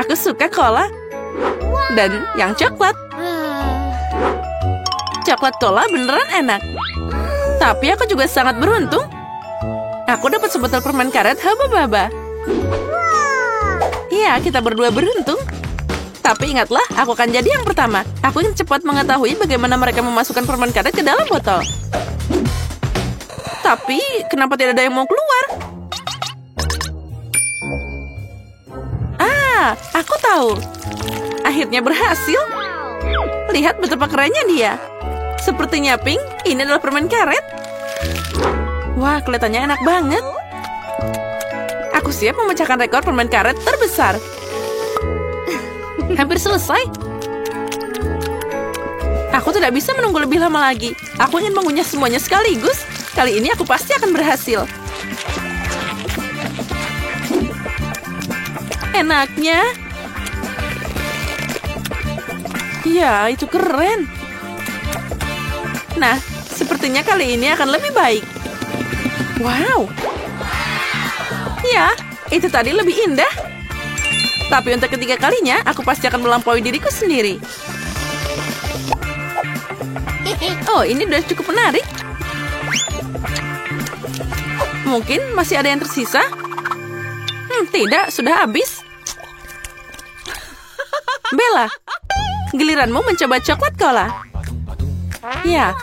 Aku suka cola. Dan yang coklat. Coklat cola beneran enak. Tapi aku juga sangat beruntung. Aku dapat sebotol permen karet haba-baba. Iya, kita berdua beruntung. Tapi ingatlah, aku akan jadi yang pertama. Aku ingin cepat mengetahui bagaimana mereka memasukkan permen karet ke dalam botol. Tapi, kenapa tidak ada yang mau keluar? Ah, aku tahu. Akhirnya berhasil. Lihat betapa kerennya dia. Sepertinya Pink, ini adalah permen karet. Wah, kelihatannya enak banget. Aku siap memecahkan rekor permen karet terbesar. Hampir selesai. Aku tidak bisa menunggu lebih lama lagi. Aku ingin mengunyah semuanya sekaligus. Kali ini aku pasti akan berhasil. Enaknya. Ya, itu keren. Nah, sepertinya kali ini akan lebih baik. Wow. Ya, itu tadi lebih indah. Tapi untuk ketiga kalinya, aku pasti akan melampaui diriku sendiri. Oh, ini udah cukup menarik. Mungkin masih ada yang tersisa? Tidak, sudah habis. Bella, giliranmu mencoba coklat cola. Ya,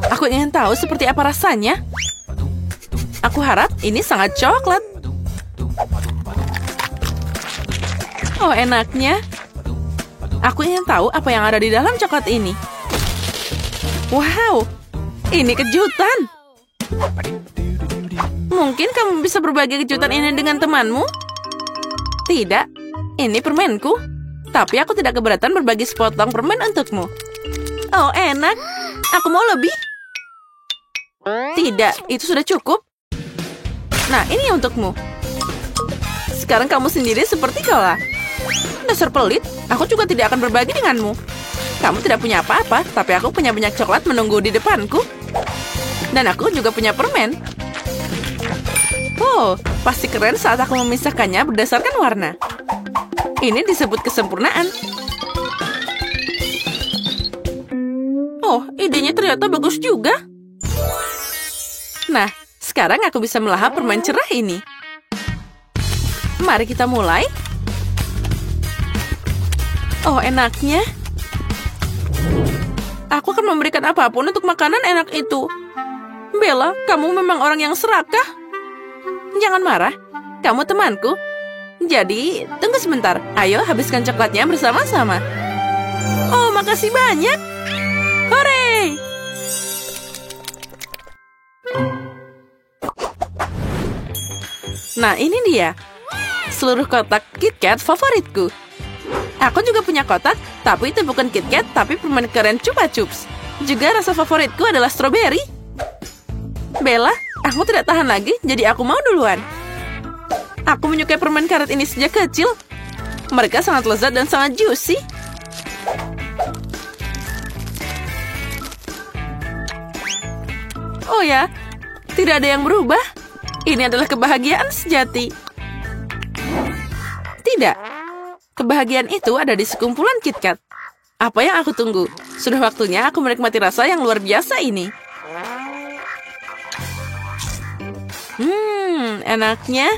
aku ingin tahu seperti apa rasanya. Aku harap ini sangat coklat. Oh, enaknya. Aku ingin tahu apa yang ada di dalam coklat ini. Wow, ini kejutan. Mungkin kamu bisa berbagi kejutan ini dengan temanmu? Tidak, ini permenku. Tapi aku tidak keberatan berbagi sepotong permen untukmu. Oh, enak. Aku mau lebih. Tidak, itu sudah cukup. Nah, ini untukmu. Sekarang kamu sendiri seperti cola. Dasar pelit, aku juga tidak akan berbagi denganmu. Kamu tidak punya apa-apa, tapi aku punya banyak coklat menunggu di depanku. Dan aku juga punya permen. Oh, pasti keren saat aku memisahkannya berdasarkan warna. Ini disebut kesempurnaan. Oh, idenya ternyata bagus juga. Nah, sekarang aku bisa melahap permen cerah ini. Mari kita mulai. Oh, enaknya. Aku akan memberikan apapun untuk makanan enak itu. Bella, kamu memang orang yang serakah. Jangan marah, kamu temanku. Jadi, tunggu sebentar. Ayo, habiskan coklatnya bersama-sama. Oh, makasih banyak. Hore! Nah, ini dia. Seluruh kotak KitKat favoritku. Aku juga punya kotak, tapi itu bukan KitKat, tapi permen keren Chupa Chups. Juga rasa favoritku adalah stroberi. Bella, aku tidak tahan lagi, jadi aku mau duluan. Aku menyukai permen karet ini sejak kecil. Mereka sangat lezat dan sangat juicy. Oh ya, tidak ada yang berubah. Ini adalah kebahagiaan sejati. Tidak. Kebahagiaan itu ada di sekumpulan KitKat. Apa yang aku tunggu? Sudah waktunya aku menikmati rasa yang luar biasa ini. Enaknya.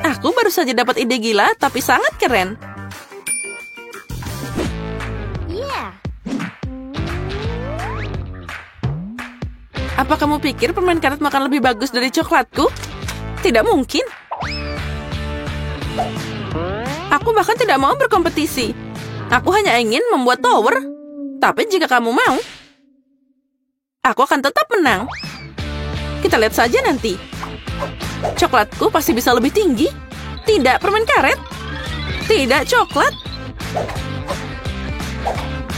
Aku baru saja dapat ide gila, tapi sangat keren. Apa kamu pikir permen karet makan lebih bagus dari coklatku? Tidak mungkin. Aku bahkan tidak mau berkompetisi. Aku hanya ingin membuat tower. Tapi jika kamu mau, aku akan tetap menang. Kita lihat saja nanti. Coklatku pasti bisa lebih tinggi. Tidak permen karet. Tidak coklat.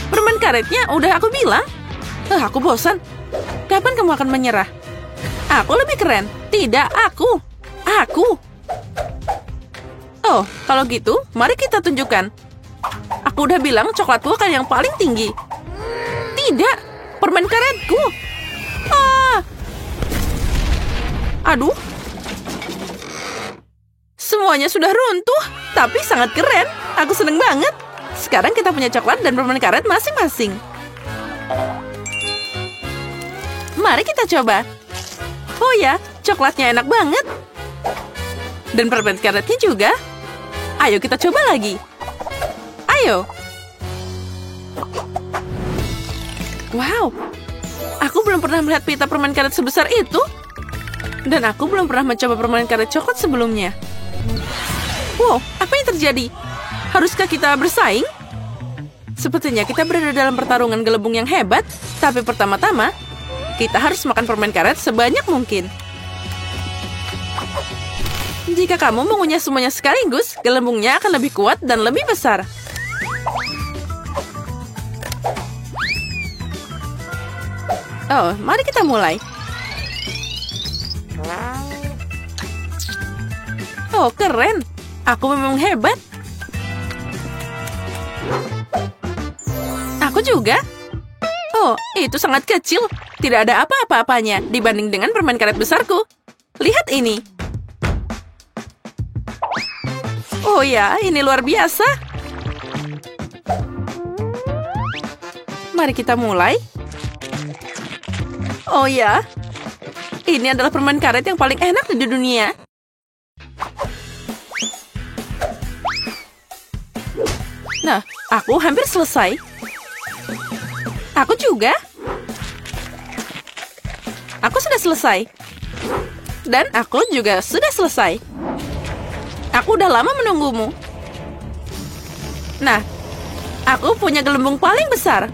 Permen karetnya udah aku bilang. Aku bosan. Kapan kamu akan menyerah? Aku lebih keren. Tidak, aku. Aku. Oh, kalau gitu, mari kita tunjukkan. Aku udah bilang coklatku akan yang paling tinggi. Tidak, permen karetku. Aduh. Semua Semuanya sudah runtuh, tapi sangat keren. Aku seneng banget. Sekarang kita punya coklat dan permen karet masing-masing. Mari kita coba. Oh ya, coklatnya enak banget. Dan permen karetnya juga. Ayo kita coba lagi. Ayo. Wow, aku belum pernah melihat pita permen karet sebesar itu. Dan aku belum pernah mencoba permen karet coklat sebelumnya. Wow, apa yang terjadi? Haruskah kita bersaing? Sepertinya kita berada dalam pertarungan gelembung yang hebat. Tapi pertama-tama, kita harus makan permen karet sebanyak mungkin. Jika kamu mengunyah semuanya sekaligus, gelembungnya akan lebih kuat dan lebih besar. Oh, mari kita mulai. Oh, keren. Aku memang hebat. Aku juga. Oh, itu sangat kecil. Tidak ada apa-apa-apanya dibanding dengan permen karet besarku. Lihat ini. Oh ya, ini luar biasa. Mari kita mulai. Oh ya, ini adalah permen karet yang paling enak di dunia. Nah, aku hampir selesai. Aku juga. Aku sudah selesai. Dan aku juga sudah selesai. Aku udah lama menunggumu. Nah, aku punya gelembung paling besar.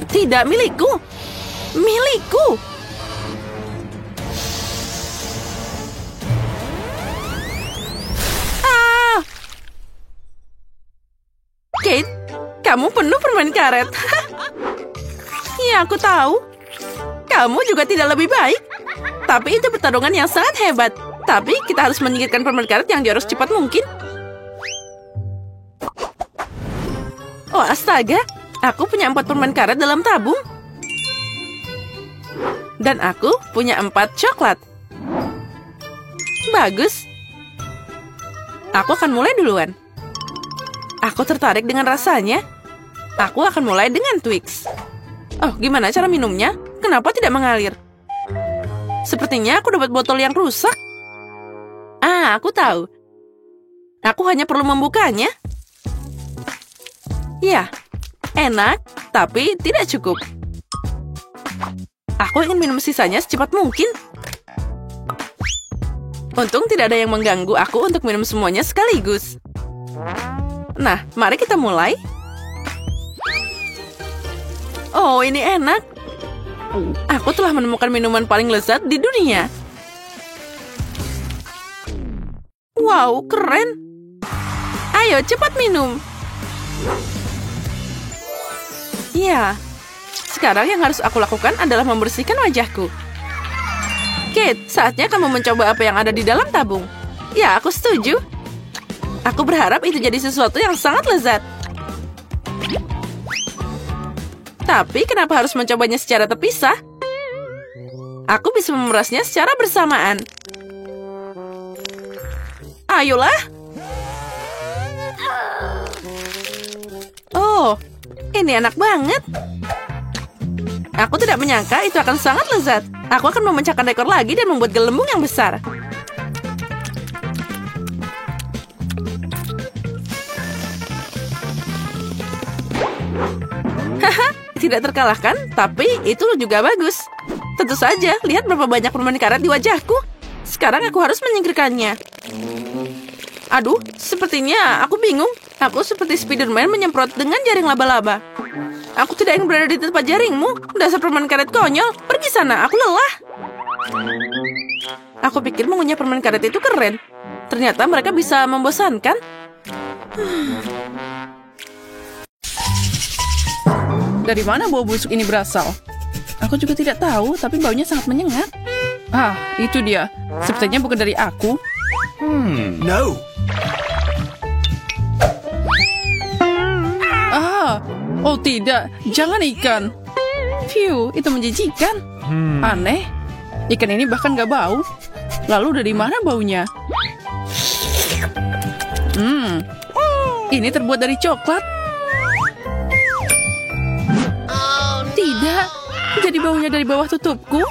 Tidak milikku. Milikku. Kate, kamu penuh permen karet. Ya, aku tahu. Kamu juga tidak lebih baik. Tapi itu pertarungan yang sangat hebat. Tapi kita harus menyingkirkan permen karet yang jauh secepat mungkin. Oh, astaga. Aku punya 4 permen karet dalam tabung. Dan aku punya 4 coklat. Bagus. Aku akan mulai duluan. Aku tertarik dengan rasanya. Aku akan mulai dengan Twix. Oh, gimana cara minumnya? Kenapa tidak mengalir? Sepertinya aku dapat botol yang rusak. Ah, aku tahu. Aku hanya perlu membukanya. Ya, enak, tapi tidak cukup. Aku ingin minum sisanya secepat mungkin. Untung tidak ada yang mengganggu aku untuk minum semuanya sekaligus. Nah, mari kita mulai. Oh, ini enak. Aku telah menemukan minuman paling lezat di dunia. Wow, keren. Ayo, cepat minum. Ya, sekarang yang harus aku lakukan adalah membersihkan wajahku. Kate, saatnya kamu mencoba apa yang ada di dalam tabung. Ya, aku setuju. Aku berharap itu jadi sesuatu yang sangat lezat. Tapi kenapa harus mencobanya secara terpisah? Aku bisa memerasnya secara bersamaan. Ayolah. Oh, ini enak banget. Aku tidak menyangka itu akan sangat lezat. Aku akan memecahkan rekor lagi dan membuat gelembung yang besar. Haha, tidak terkalahkan, tapi itu juga bagus. Tentu saja, lihat berapa banyak permen karet di wajahku. Sekarang aku harus menyingkirkannya. Aduh, sepertinya aku bingung. Aku seperti Spiderman menyemprot dengan jaring laba-laba. Aku tidak ingin berada di tempat jaringmu. Dasar permen karet konyol. Pergi sana, aku lelah. Aku pikir mengunyah permen karet itu keren. Ternyata mereka bisa membosankan. Dari mana bau busuk ini berasal? Aku juga tidak tahu, tapi baunya sangat menyengat. Ah, itu dia. Sepertinya bukan dari aku. No. Ah, oh tidak. Jangan ikan. Phew, itu menjijikan. Aneh. Ikan ini bahkan gak bau. Lalu dari mana baunya? Ini terbuat dari coklat. Tidak, jadi baunya dari bawah tutupku.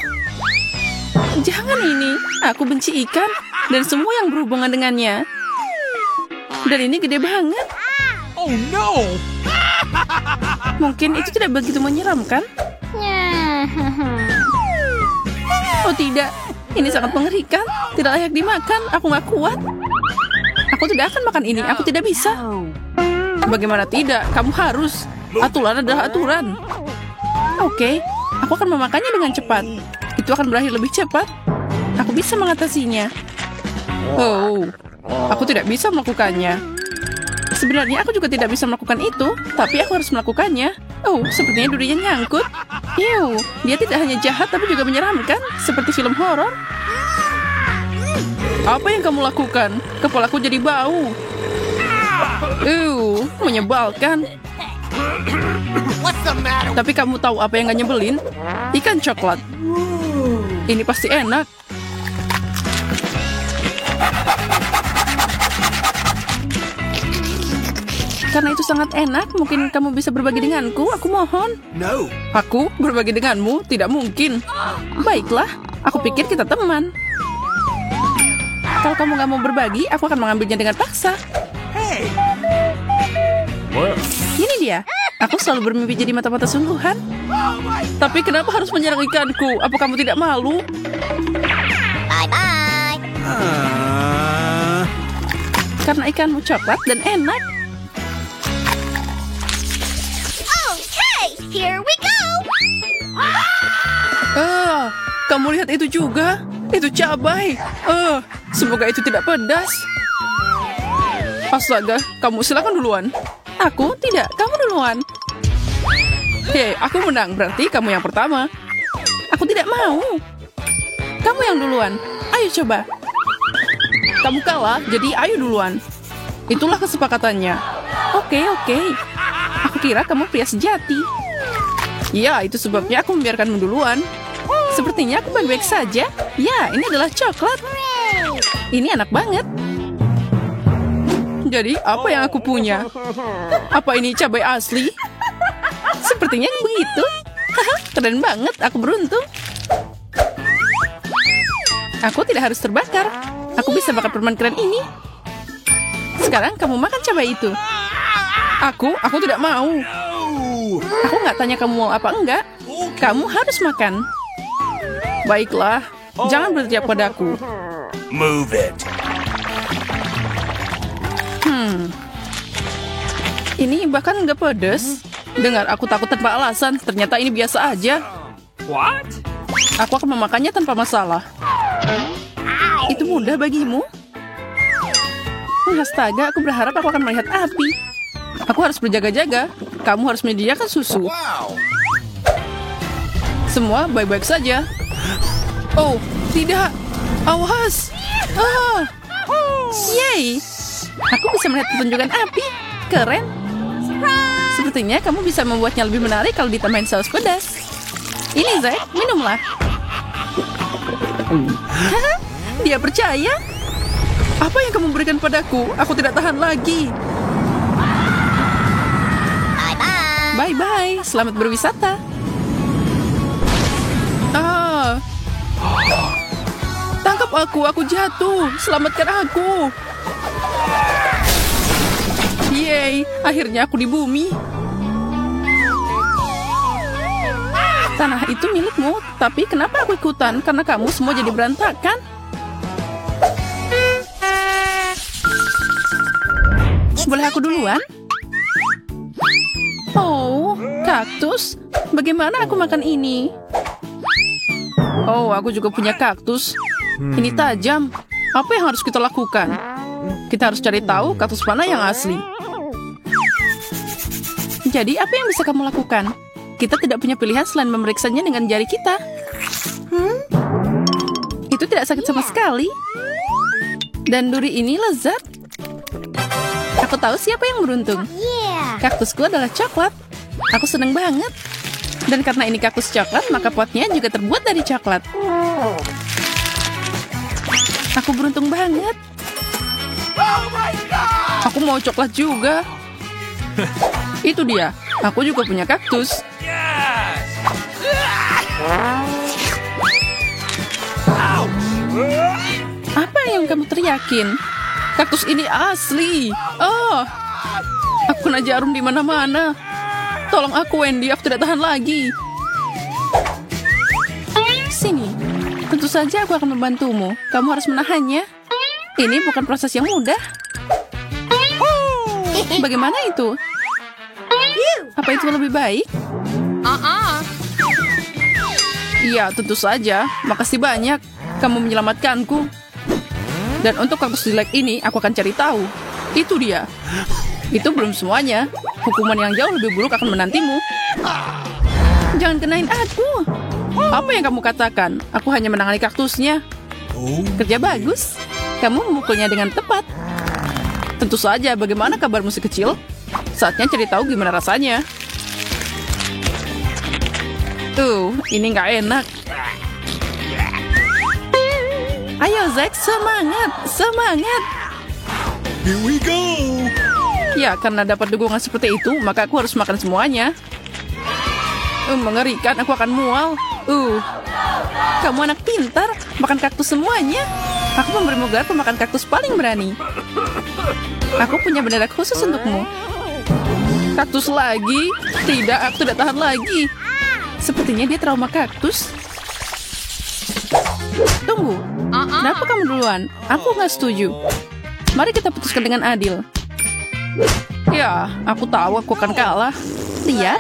Jangan ini, aku benci ikan dan semua yang berhubungan dengannya. Dan ini gede banget. Oh no! Mungkin itu tidak begitu menyeramkan. Oh tidak, ini sangat mengerikan. Tidak layak dimakan, aku nggak kuat. Aku tidak akan makan ini, aku tidak bisa. Bagaimana tidak, kamu harus. Aturan adalah aturan. Oke, aku akan memakannya dengan cepat. Itu akan berakhir lebih cepat. Aku bisa mengatasinya. Oh, aku tidak bisa melakukannya. Sebenarnya aku juga tidak bisa melakukan itu, tapi aku harus melakukannya. Oh, sepertinya durinya nyangkut. Ew, dia tidak hanya jahat tapi juga menyeramkan, seperti film horor. Apa yang kamu lakukan? Kepalaku jadi bau. Menyebalkan. Tapi kamu tahu apa yang gak nyebelin? Ikan coklat. Ini pasti enak. Karena itu sangat enak, mungkin kamu bisa berbagi denganku, aku mohon. No. Aku berbagi denganmu? Tidak mungkin. Baiklah, aku pikir kita teman. Kalau kamu gak mau berbagi, aku akan mengambilnya dengan paksa. Hey. Ini dia. Aku selalu bermimpi jadi mata-mata sungguhan. Tapi kenapa harus menyerang ikanku? Apa kamu tidak malu? Bye-bye. Karena ikanmu coklat dan enak. Okay, here we go. Kamu lihat itu juga? Itu cabai. Semoga itu tidak pedas. Astaga, kamu silakan duluan. Aku tidak, kamu duluan. Hei, aku menang, berarti kamu yang pertama. Aku tidak mau. Kamu yang duluan. Ayo coba. Kamu kalah, jadi ayo duluan. Itulah kesepakatannya. Oke. Aku kira kamu pria sejati. Ya, itu sebabnya aku membiarkanmu duluan. Sepertinya aku baik-baik saja. Ya, ini adalah coklat. Ini enak banget. Jadi, apa yang aku punya? Apa ini cabai asli? Sepertinya begitu. Keren banget, aku beruntung. Aku tidak harus terbakar. Aku bisa bakar permen keren ini. Sekarang kamu makan cabai itu. Aku tidak mau. Aku nggak tanya kamu mau apa enggak. Kamu harus makan. Baiklah, jangan berteriak padaku. Move it. Ini bahkan nggak pedes. Dengar, aku takut tanpa alasan. Ternyata ini biasa aja. What? Aku akan memakannya tanpa masalah. Itu mudah bagimu? Astaga, aku berharap aku akan melihat api. Aku harus berjaga-jaga. Kamu harus menyediakan susu. Wow. Semua baik-baik saja. Oh, tidak. Awas. Yeay. Aku bisa melihat pertunjukan api. Keren. Sepertinya kamu bisa membuatnya lebih menarik kalau ditambahin saus pedas. Ini, Zack, minumlah. Dia percaya. Apa yang kamu berikan padaku? Aku tidak tahan lagi. Bye-bye. Bye-bye. Selamat berwisata. Tangkap aku jatuh. Selamatkan aku. Yeay, akhirnya aku di bumi. Tanah itu milikmu, tapi kenapa aku ikutan? Karena kamu semua jadi berantakan. Boleh aku duluan? Oh, kaktus. Bagaimana aku makan ini? Oh, aku juga punya kaktus. Ini tajam. Apa yang harus kita lakukan? Kita harus cari tahu kaktus mana yang asli. Jadi, apa yang bisa kamu lakukan? Kita tidak punya pilihan selain memeriksanya dengan jari kita. Itu tidak sakit sama sekali. Dan duri ini lezat. Aku tahu siapa yang beruntung. Kaktusku adalah coklat. Aku senang banget. Dan karena ini kaktus coklat, maka potnya juga terbuat dari coklat. Aku beruntung banget. Oh my God! Aku mau coklat juga. Itu dia. Aku juga punya kaktus. Yes! Apa yang kamu teriakin? Kaktus ini asli. Oh, aku kena jarum di mana-mana. Tolong aku, Wendy. Aku tidak tahan lagi. Sini. Tentu saja aku akan membantumu. Kamu harus menahannya. Ini bukan proses yang mudah. Bagaimana itu? Apa itu lebih baik? Iya, tentu saja. Makasih banyak. Kamu menyelamatkanku. Dan untuk kaktus jelek ini, aku akan cari tahu. Itu dia. Itu belum semuanya. Hukuman yang jauh lebih buruk akan menantimu. Jangan kenain aku. Apa yang kamu katakan? Aku hanya menangani kaktusnya. Kerja bagus. Kamu memukulnya dengan tepat. Tentu saja, bagaimana kabarmu si kecil? Saatnya cari tahu gimana rasanya. Ini nggak enak. Ayo, Zack, semangat, semangat. Here we go! Ya, karena dapat dukungan seperti itu, maka aku harus makan semuanya. Mengerikan, aku akan mual. Kamu anak pintar, makan kaktus semuanya. Aku memberimu gelar pemakan kaktus paling berani. Aku punya bendera khusus untukmu. Kaktus lagi? Tidak, aku tidak tahan lagi. Sepertinya dia trauma kaktus. Tunggu, kenapa kamu duluan? Aku nggak setuju. Mari kita putuskan dengan adil. Ya, aku tahu aku akan kalah. Lihat,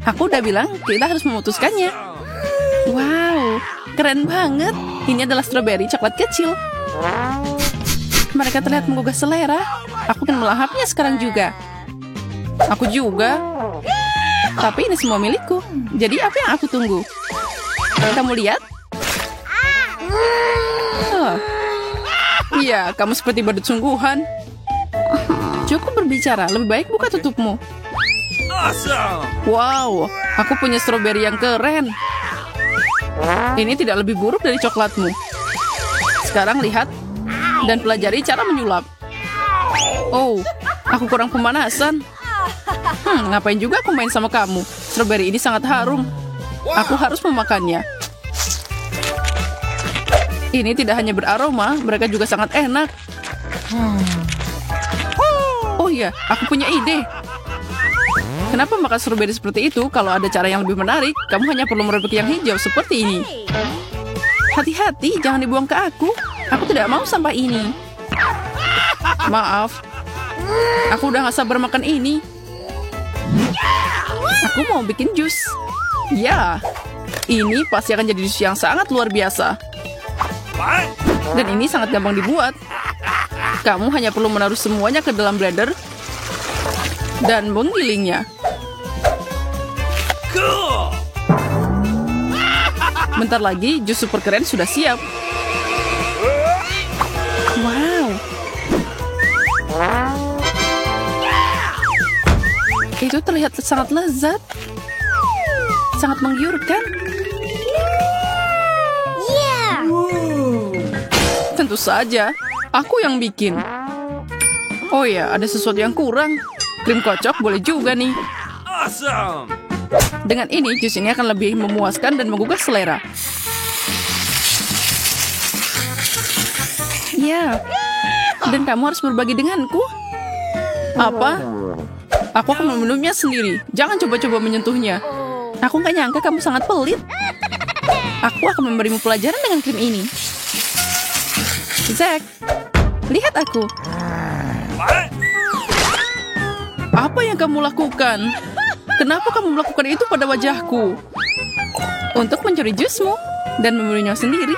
aku udah bilang kita harus memutuskannya. Wow, keren banget. Ini adalah stroberi coklat kecil. Mereka terlihat menggugah selera. Aku akan melahapnya sekarang juga. Aku juga. Tapi ini semua milikku. Jadi apa yang aku tunggu? Kamu lihat? Iya, kamu seperti badut sungguhan. Cukup berbicara, lebih baik buka tutupmu. Awesome! Wow, aku punya stroberi yang keren. Ini tidak lebih buruk dari coklatmu. Sekarang lihat dan pelajari cara menyulap. Oh, aku kurang pemanasan. Ngapain juga aku main sama kamu? Stroberi ini sangat harum. Aku harus memakannya. Ini tidak hanya beraroma, mereka juga sangat enak. Oh iya, aku punya ide. Kenapa makan stroberi seperti itu kalau ada cara yang lebih menarik? Kamu hanya perlu merobek yang hijau seperti ini. Hati-hati, jangan dibuang ke aku. Aku tidak mau sampah ini. Maaf. Aku udah gak sabar makan ini. Aku mau bikin jus. Ya, ini pasti akan jadi jus yang sangat luar biasa. Dan ini sangat gampang dibuat. Kamu hanya perlu menaruh semuanya ke dalam blender dan menggilingnya. Cool! Bentar lagi, jus super keren sudah siap. Wow. Itu terlihat sangat lezat. Sangat menggiurkan. Yeah! Tentu saja, aku yang bikin. Oh ya, ada sesuatu yang kurang. Krim kocok boleh juga nih. Awesome! Dengan ini, jus ini akan lebih memuaskan dan menggugah selera. Ya, dan kamu harus berbagi denganku. Apa? Aku akan meminumnya sendiri. Jangan coba-coba menyentuhnya. Aku nggak nyangka kamu sangat pelit. Aku akan memberimu pelajaran dengan krim ini. Zack, lihat aku. What? Apa yang kamu lakukan? Kenapa kamu melakukan itu pada wajahku? Untuk mencuri jusmu dan meminumnya sendiri?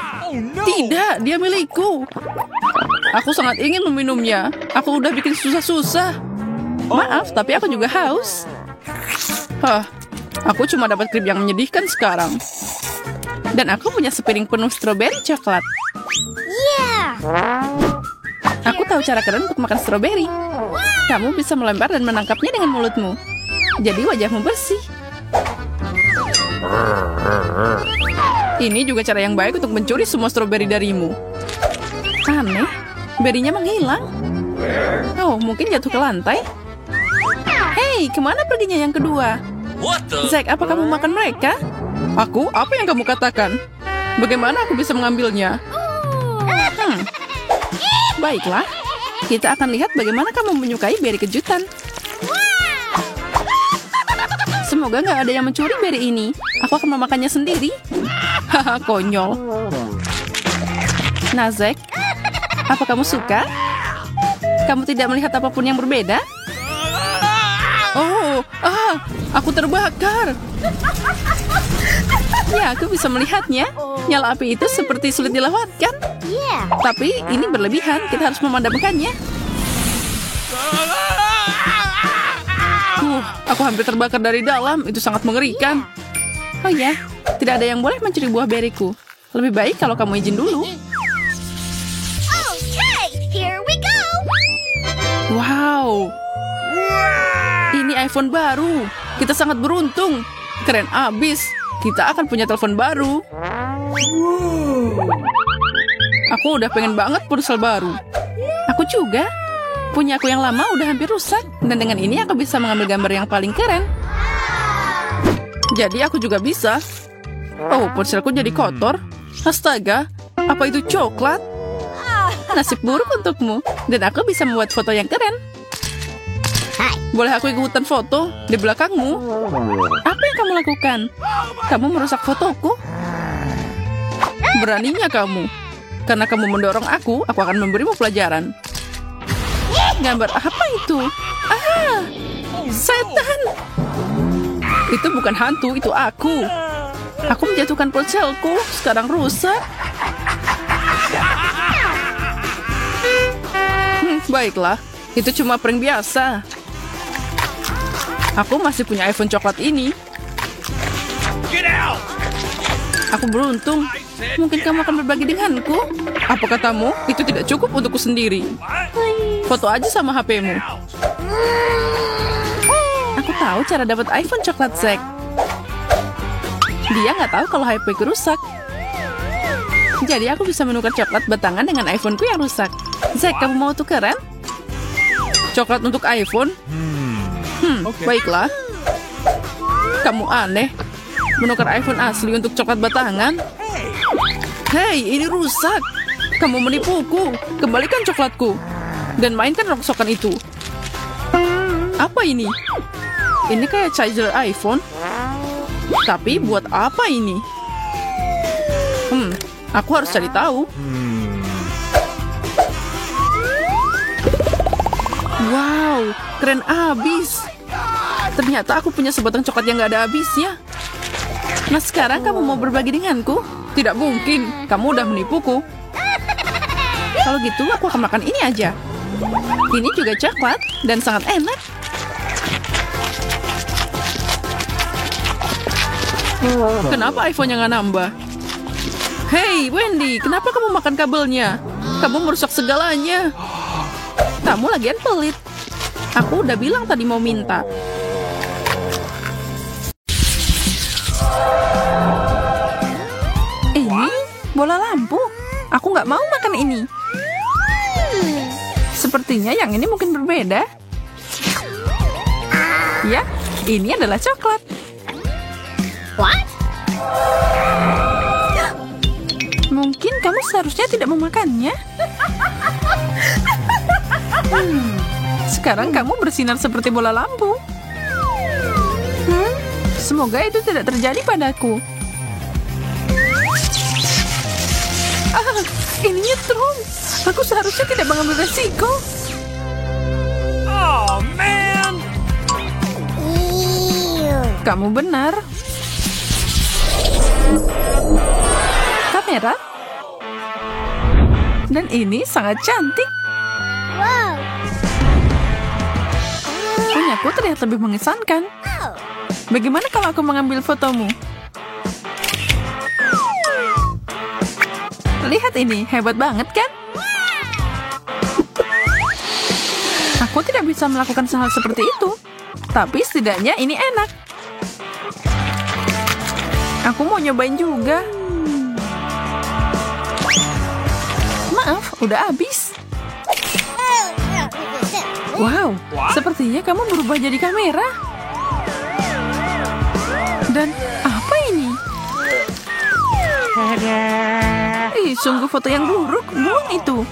Tidak, dia milikku. Aku sangat ingin meminumnya. Aku udah bikin susah-susah. Maaf, tapi aku juga haus. Aku cuma dapat krim yang menyedihkan sekarang. Dan aku punya sepiring penuh stroberi coklat. Yeah! Aku tahu cara keren untuk makan stroberi. Kamu bisa melempar dan menangkapnya dengan mulutmu. Jadi wajahmu bersih. Ini juga cara yang baik untuk mencuri semua stroberi darimu. Aneh, berinya menghilang. Oh, mungkin jatuh ke lantai. Hei, kemana perginya yang kedua? What the? Zack, apa kamu makan mereka? Aku? Apa yang kamu katakan? Bagaimana aku bisa mengambilnya? Baiklah, kita akan lihat bagaimana kamu menyukai beri kejutan. Semoga nggak ada yang mencuri beri ini. Aku akan memakannya sendiri. Haha, konyol. Nah, Zack, apa kamu suka? Kamu tidak melihat apapun yang berbeda? Oh, aku terbakar. Ya, aku bisa melihatnya. Nyala api itu seperti sulit dilewatkan. Yeah. Tapi ini berlebihan, kita harus memadamkannya. Aku hampir terbakar dari dalam, itu sangat mengerikan. Oh ya, tidak ada yang boleh mencuri buah beriku. Lebih baik kalau kamu izin dulu. Okay, here we go. Wow, ini iPhone baru. Kita sangat beruntung. Keren abis. Kita akan punya telepon baru. Aku udah pengen banget ponsel baru. Aku juga. Punya aku yang lama udah hampir rusak. Dan dengan ini aku bisa mengambil gambar yang paling keren. Jadi aku juga bisa. Oh, ponselku jadi kotor. Astaga, apa itu coklat? Nasib buruk untukmu. Dan aku bisa membuat foto yang keren. Boleh aku ikutan foto di belakangmu? Apa yang kamu lakukan? Kamu merusak fotoku? Beraninya kamu. Karena kamu mendorong aku akan memberimu pelajaran. Gambar apa itu? Setan! Itu bukan hantu, itu aku. Aku menjatuhkan ponselku, sekarang rusak. Baiklah, itu cuma prank biasa. Aku masih punya iPhone coklat ini. Get out! Aku beruntung. Mungkin kamu akan berbagi denganku. Apa katamu? Itu tidak cukup untukku sendiri. Foto aja sama HP-mu. Aku tahu cara dapat iPhone coklat, Zack. Dia nggak tahu kalau HP-ku rusak. Jadi aku bisa menukar coklat batangan dengan iPhone-ku yang rusak. Zack, kamu mau tukeran? Coklat untuk iPhone? Baiklah. Kamu aneh. Menukar iPhone asli untuk coklat batangan? Hei, ini rusak. Kamu menipuku. Kembalikan coklatku. Dan mainkan rongsokan itu. Apa ini? Ini kayak charger iPhone. Tapi buat apa ini? Aku harus cari tahu. Wow, keren abis. Ternyata aku punya sebatang coklat yang gak ada habisnya. Nah, sekarang kamu mau berbagi denganku? Tidak mungkin, kamu udah menipuku. Kalau gitu, aku akan makan ini aja. Ini juga coklat dan sangat enak. Kenapa iPhone-nya nggak nambah? Hei, Wendy, kenapa kamu makan kabelnya? Kamu merusak segalanya. Kamu lagian pelit. Aku udah bilang tadi mau minta. Ini bola lampu. Aku nggak mau makan ini. Sepertinya yang ini mungkin berbeda. Ya, ini adalah coklat. What? Mungkin kamu seharusnya tidak memakannya. Sekarang kamu bersinar seperti bola lampu. Semoga itu tidak terjadi padaku. Ini nyetrum. Aku seharusnya tidak mengambil resiko. Oh, man! Ew. Kamu benar. Kamera. Dan ini sangat cantik. Wow. Punyaku terlihat lebih mengesankan. Bagaimana kalau aku mengambil fotomu? Lihat ini, hebat banget kan? Aku tidak bisa melakukan hal seperti itu. Tapi setidaknya ini enak. Aku mau nyobain juga. Maaf, udah habis. Wow, sepertinya kamu berubah jadi kamera. Dan apa ini? Ih, sungguh foto yang buruk. Buang itu.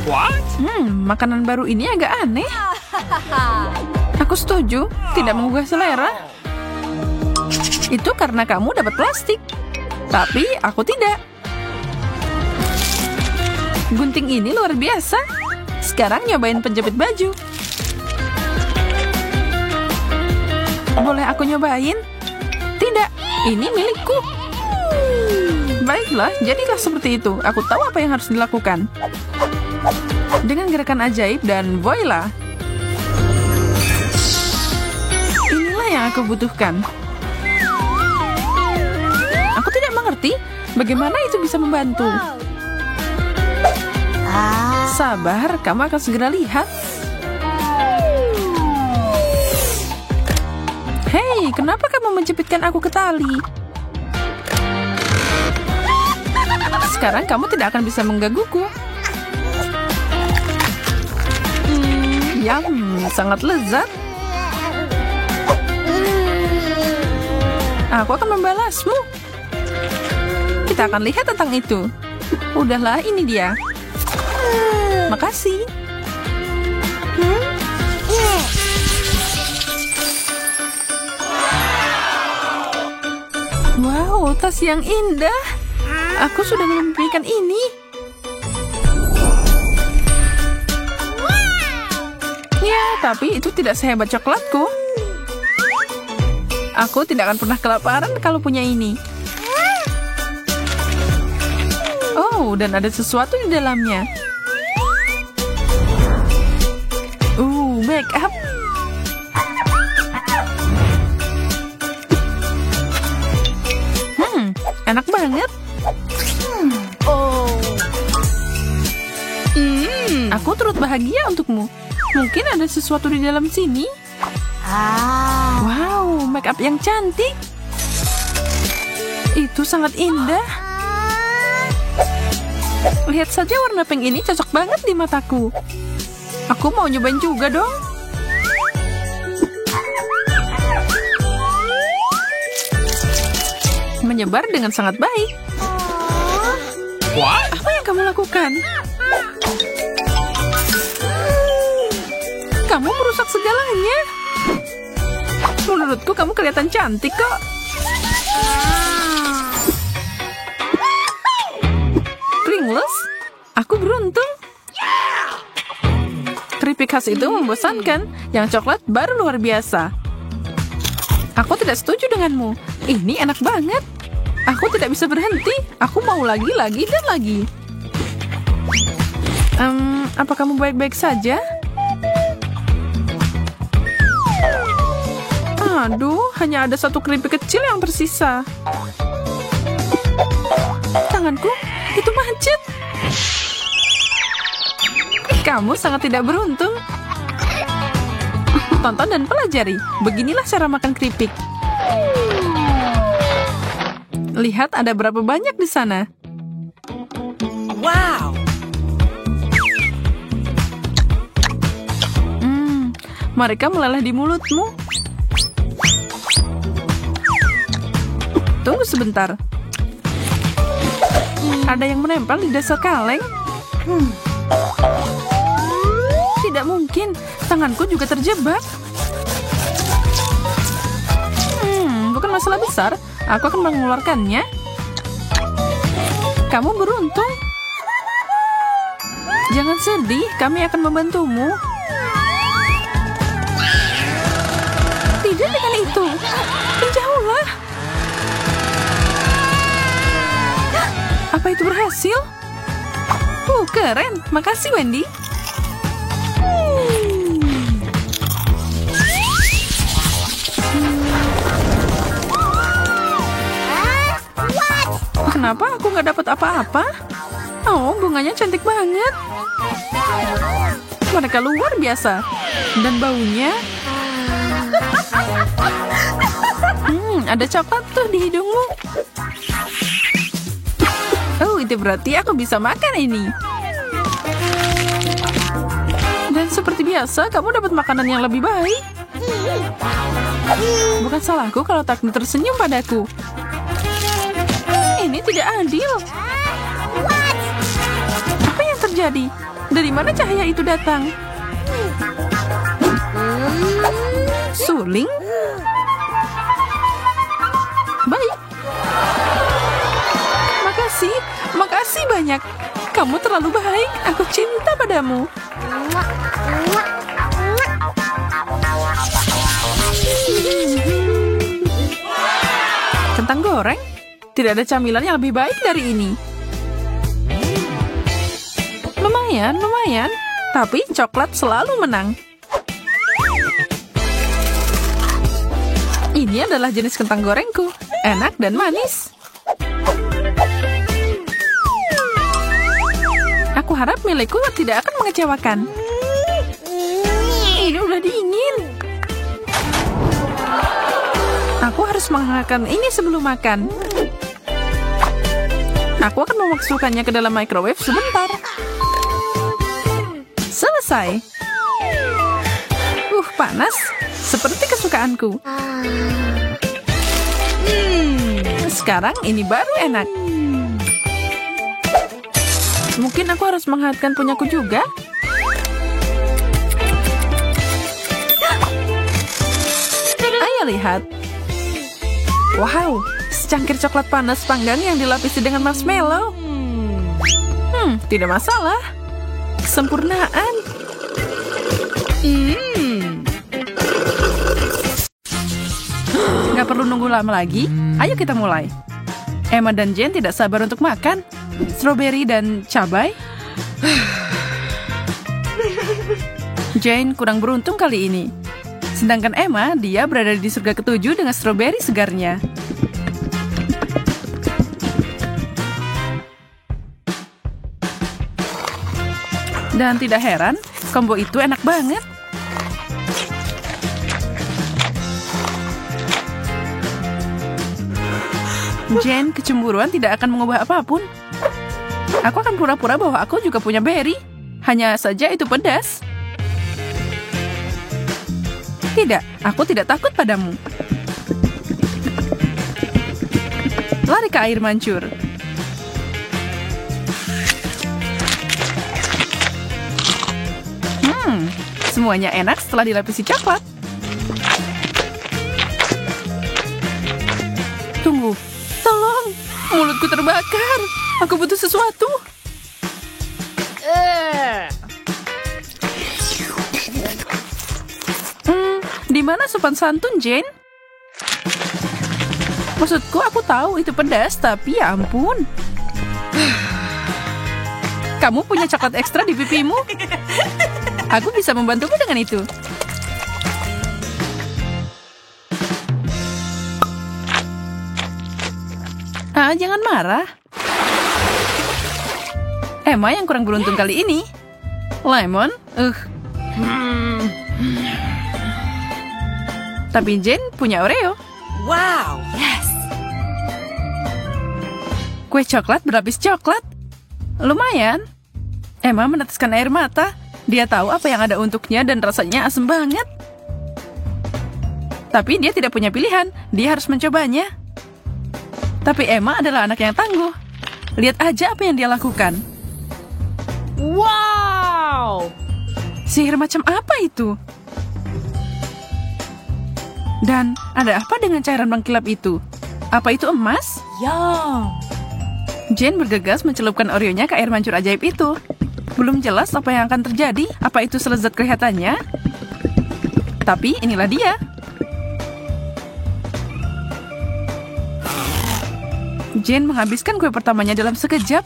What? Makanan baru ini agak aneh. Aku setuju, tidak menggugah selera. Itu karena kamu dapat plastik. Tapi aku tidak. Gunting ini luar biasa. Sekarang nyobain penjepit baju. Boleh aku nyobain? Tidak, ini milikku. Baiklah, jadilah seperti itu. Aku tahu apa yang harus dilakukan. Dengan gerakan ajaib dan voila. Inilah yang aku butuhkan. Aku tidak mengerti bagaimana itu bisa membantu. Sabar, kamu akan segera lihat. Hei, kenapa kamu menjepitkan aku ke tali? Sekarang kamu tidak akan bisa menggangguku. Yum, sangat lezat. Aku akan membalasmu. Kita akan lihat tentang itu. Udahlah, ini dia. Makasih. Wow, tas yang indah. Aku sudah memimpikan ini. Ya, tapi itu tidak sehebat coklatku. Aku tidak akan pernah kelaparan kalau punya ini. Oh, dan ada sesuatu di dalamnya. Make up. Enak banget. Aku turut bahagia untukmu. Mungkin ada sesuatu di dalam sini. Wow, make up yang cantik. Itu sangat indah. Lihat saja warna pink ini cocok banget di mataku. Aku mau nyobain juga dong. Menyebar dengan sangat baik. What? Apa yang kamu lakukan? Kamu merusak segalanya. Menurutku kamu kelihatan cantik kok. Pringles? Aku beruntung. Keripik khas itu membosankan. Yang coklat baru luar biasa. Aku tidak setuju denganmu. Ini enak banget. Aku tidak bisa berhenti. Aku mau lagi, dan lagi. Apa kamu baik-baik saja? Aduh, hanya ada satu keripik kecil yang tersisa. Tanganku, itu macet. Kamu sangat tidak beruntung. Tonton dan pelajari. Beginilah cara makan keripik. Lihat ada berapa banyak di sana. Wow. Mereka meleleh di mulutmu. Tunggu sebentar. Ada yang menempel di dasar kaleng. Tidak mungkin. Tanganku juga terjebak. Bukan masalah besar. Aku akan mengeluarkannya. Kamu beruntung. Jangan sedih. Kami akan membantumu. Tidak dengan itu. Menjauhlah. Apa itu berhasil? Keren. Makasih, Wendy. Kenapa aku nggak dapat apa-apa? Oh, bunganya cantik banget. Mereka luar biasa. Dan baunya... ada coklat tuh di hidungmu. Oh, itu berarti aku bisa makan ini. Dan seperti biasa, kamu dapat makanan yang lebih baik. Bukan salahku kalau takdir tersenyum padaku. Ini tidak adil. Apa yang terjadi? Dari mana cahaya itu datang? Suling? Baik. Makasih banyak. Kamu terlalu baik. Aku cinta padamu. Kentang goreng? Tidak ada camilan yang lebih baik dari ini. Lumayan. Tapi coklat selalu menang. Ini adalah jenis kentang gorengku. Enak dan manis. Aku harap milikku tidak akan mengecewakan. Ini udah dingin. Aku harus menghangatkan ini sebelum makan. Aku akan memasukkannya ke dalam microwave sebentar. Selesai. Panas. Seperti kesukaanku. Sekarang ini baru enak. Mungkin aku harus menghangatkan punyaku juga. Ayo lihat. Wow, secangkir coklat panas panggang yang dilapisi dengan marshmallow. Tidak masalah. Kesempurnaan. Gak perlu nunggu lama lagi. Ayo kita mulai. Emma dan Jane tidak sabar untuk makan. Strawberry dan cabai. Jane kurang beruntung kali ini. Sedangkan Emma, dia berada di surga ketujuh dengan strawberry segarnya. Dan tidak heran, combo itu enak banget. Jane kecemburuan tidak akan mengubah apapun. Aku akan pura-pura bahwa aku juga punya berry. Hanya saja itu pedas. Tidak, aku tidak takut padamu. Lari ke air mancur. Semuanya enak setelah dilapisi coklat. Tunggu, tolong, mulutku terbakar. Aku butuh sesuatu. Di mana sopan santun, Jane? Maksudku, aku tahu itu pedas, tapi ya ampun. Kamu punya coklat ekstra di pipimu? Aku bisa membantumu dengan itu. Jangan marah. Emma yang kurang beruntung kali ini. Lemon, Tapi Jane punya Oreo. Wow. Yes. Kue coklat berlapis coklat. Lumayan. Emma meneteskan air mata. Dia tahu apa yang ada untuknya dan rasanya asem banget. Tapi dia tidak punya pilihan. Dia harus mencobanya. Tapi Emma adalah anak yang tangguh. Lihat aja apa yang dia lakukan. Wow. Sihir macam apa itu? Dan ada apa dengan cairan mengkilap itu? Apa itu emas? Yum. Jane bergegas mencelupkan Oreo-nya ke air mancur ajaib itu. Belum jelas apa yang akan terjadi. Apa itu selezat kelihatannya? Tapi inilah dia. Jane menghabiskan kue pertamanya dalam sekejap.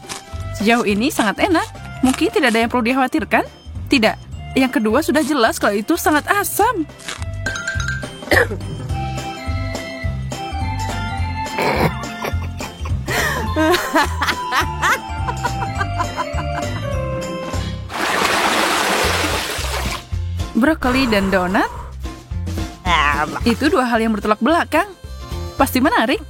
Sejauh ini sangat enak. Mungkin tidak ada yang perlu dikhawatirkan. Tidak. Yang kedua sudah jelas kalau itu sangat asam. Brokoli dan donat? Itu dua hal yang bertolak belakang. Pasti menarik.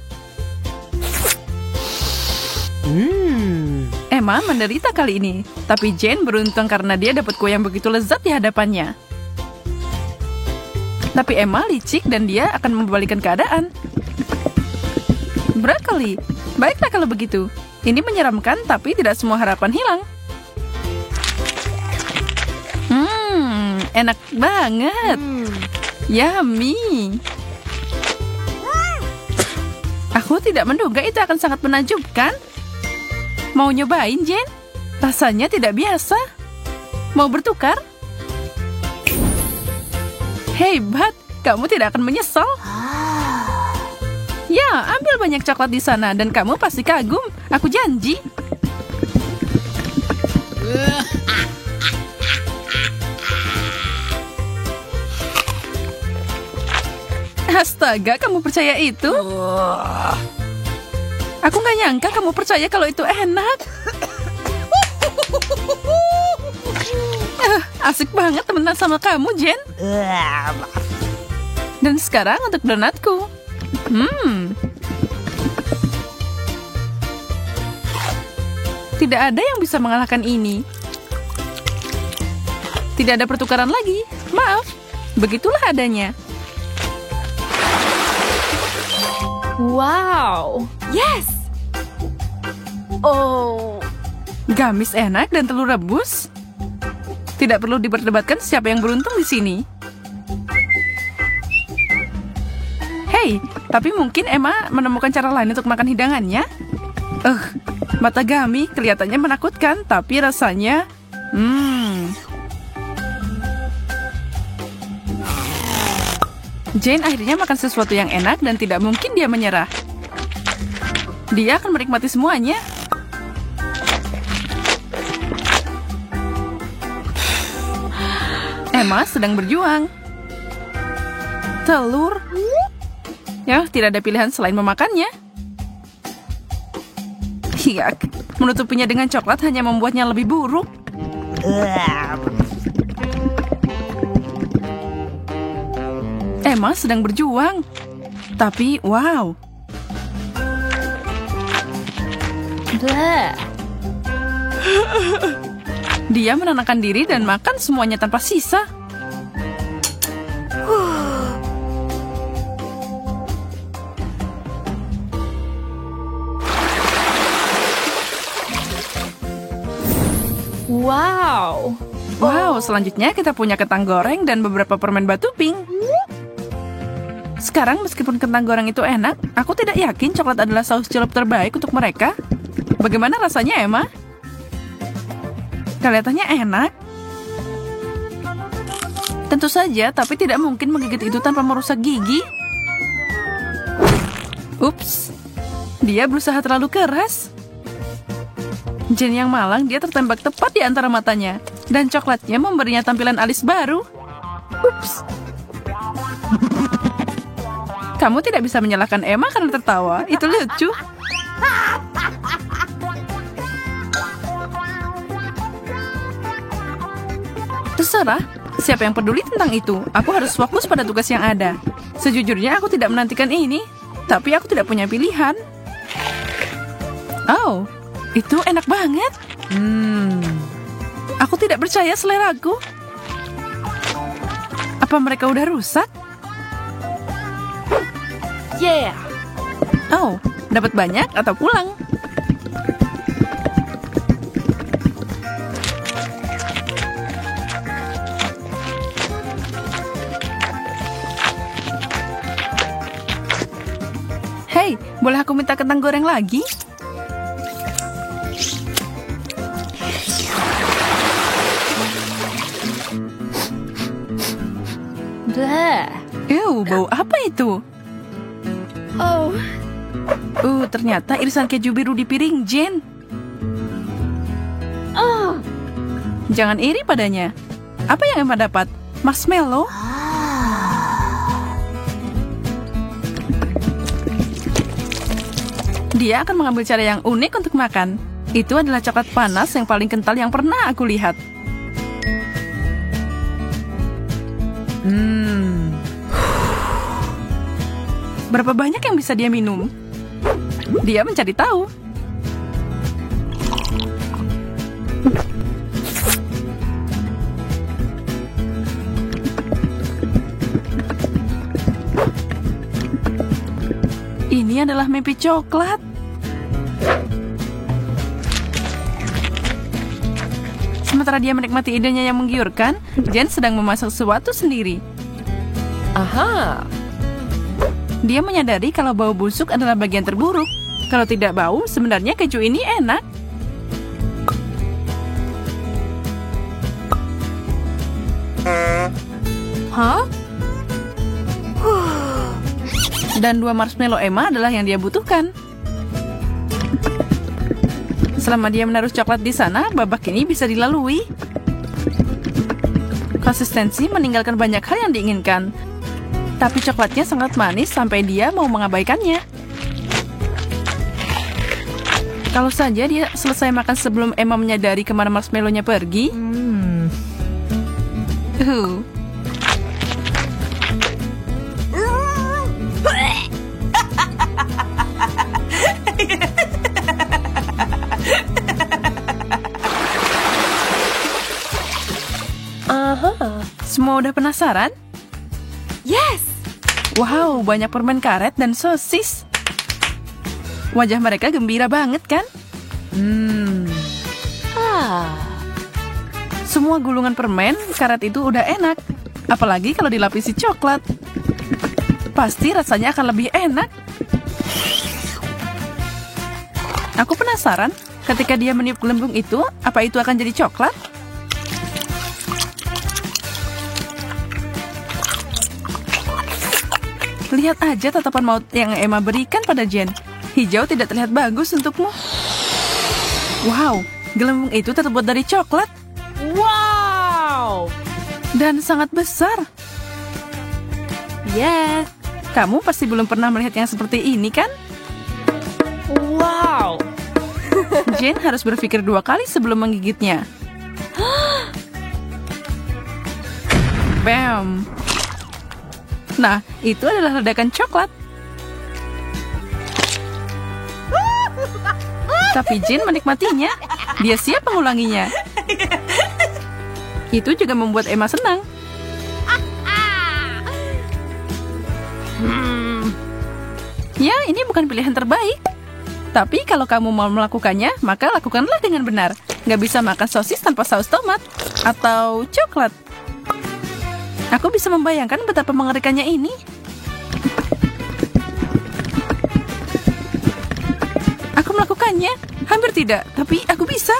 Emma menderita kali ini, tapi Jane beruntung karena dia dapat kue yang begitu lezat di hadapannya. Tapi Emma licik dan dia akan membalikkan keadaan. Brokoli, baiklah kalau begitu. Ini menyeramkan, tapi tidak semua harapan hilang. Enak banget. Yummy. Aku tidak menduga itu akan sangat menakjubkan. Mau nyobain, Jane? Rasanya tidak biasa. Mau bertukar? Hebat, kamu tidak akan menyesal. Ya, ambil banyak coklat di sana dan kamu pasti kagum. Aku janji. Astaga, kamu percaya itu? Aku nggak nyangka kamu percaya kalau itu enak. Asik banget temenan sama kamu, Jen. Dan sekarang untuk donatku. Tidak ada yang bisa mengalahkan ini. Tidak ada pertukaran lagi. Maaf, begitulah adanya. Wow. Yes. Oh. Gamis enak dan telur rebus. Tidak perlu diperdebatkan siapa yang beruntung di sini. Hei, tapi mungkin Emma menemukan cara lain untuk makan hidangannya. Mata Gami kelihatannya menakutkan, tapi rasanya... Jane akhirnya makan sesuatu yang enak dan tidak mungkin dia menyerah. Dia akan menikmati semuanya. Emma sedang berjuang. Telur. Ya, tidak ada pilihan selain memakannya. Hiak, menutupinya dengan coklat hanya membuatnya lebih buruk. Emma sedang berjuang. Tapi, wow. Dia menenangkan diri dan makan semuanya tanpa sisa. Wow. Wow, selanjutnya kita punya kentang goreng dan beberapa permen batu pink. Sekarang meskipun kentang goreng itu enak, aku tidak yakin coklat adalah saus celup terbaik untuk mereka. Bagaimana rasanya, Emma? Kelihatannya enak. Tentu saja, tapi tidak mungkin menggigit itu tanpa merusak gigi. Ups, dia berusaha terlalu keras. Jane yang malang, dia tertembak tepat di antara matanya. Dan coklatnya memberinya tampilan alis baru. Ups. Kamu tidak bisa menyalahkan Emma karena tertawa. Itu lucu. Terserah, siapa yang peduli tentang itu? Aku harus fokus pada tugas yang ada. Sejujurnya aku tidak menantikan ini, tapi aku tidak punya pilihan. Oh, itu enak banget. Aku tidak percaya seleraku. Apa mereka udah rusak? Yeah. Oh, dapat banyak atau pulang? Hei, boleh aku minta kentang goreng lagi? Bau apa itu? Oh. Ternyata irisan keju biru di piring Jane. Jangan iri padanya. Apa yang Emma dapat? Marshmallow? Dia akan mengambil cara yang unik untuk makan. Itu adalah coklat panas yang paling kental yang pernah aku lihat. Berapa banyak yang bisa dia minum? Dia mencari tahu. Ini adalah mimpi coklat. Sementara dia menikmati idenya yang menggiurkan, Jen sedang memasak sesuatu sendiri. Aha. Dia menyadari kalau bau busuk adalah bagian terburuk. Kalau tidak bau, sebenarnya keju ini enak. Hah? Dan 2 marshmallow Emma adalah yang dia butuhkan. Selama dia menaruh coklat di sana, babak ini bisa dilalui. Konsistensi meninggalkan banyak hal yang diinginkan. Tapi coklatnya sangat manis sampai dia mau mengabaikannya. Kalau saja dia selesai makan sebelum Emma menyadari kemana marshmallow-nya pergi. Semua udah penasaran? Yes! Wow, banyak permen karet dan sosis. Wajah mereka gembira banget kan? Semua gulungan permen karet itu udah enak. Apalagi kalau dilapisi coklat. Pasti rasanya akan lebih enak. Aku penasaran, ketika dia meniup gelembung itu, apa itu akan jadi coklat? Lihat aja tatapan maut yang Emma berikan pada Jen. Hijau tidak terlihat bagus untukmu. Wow, gelembung itu terbuat dari coklat. Wow! Dan sangat besar. Yes! Kamu pasti belum pernah melihat yang seperti ini, kan? Wow! Jen harus berpikir 2 kali sebelum menggigitnya. Bam! Nah, itu adalah ledakan coklat. Tapi Jen menikmatinya. Dia siap mengulanginya. Itu juga membuat Emma senang. Ya, ini bukan pilihan terbaik. Tapi kalau kamu mau melakukannya, maka lakukanlah dengan benar. Nggak bisa makan sosis tanpa saus tomat. Atau coklat. Aku bisa membayangkan betapa mengerikannya ini. Aku melakukannya. Hampir tidak, tapi aku bisa.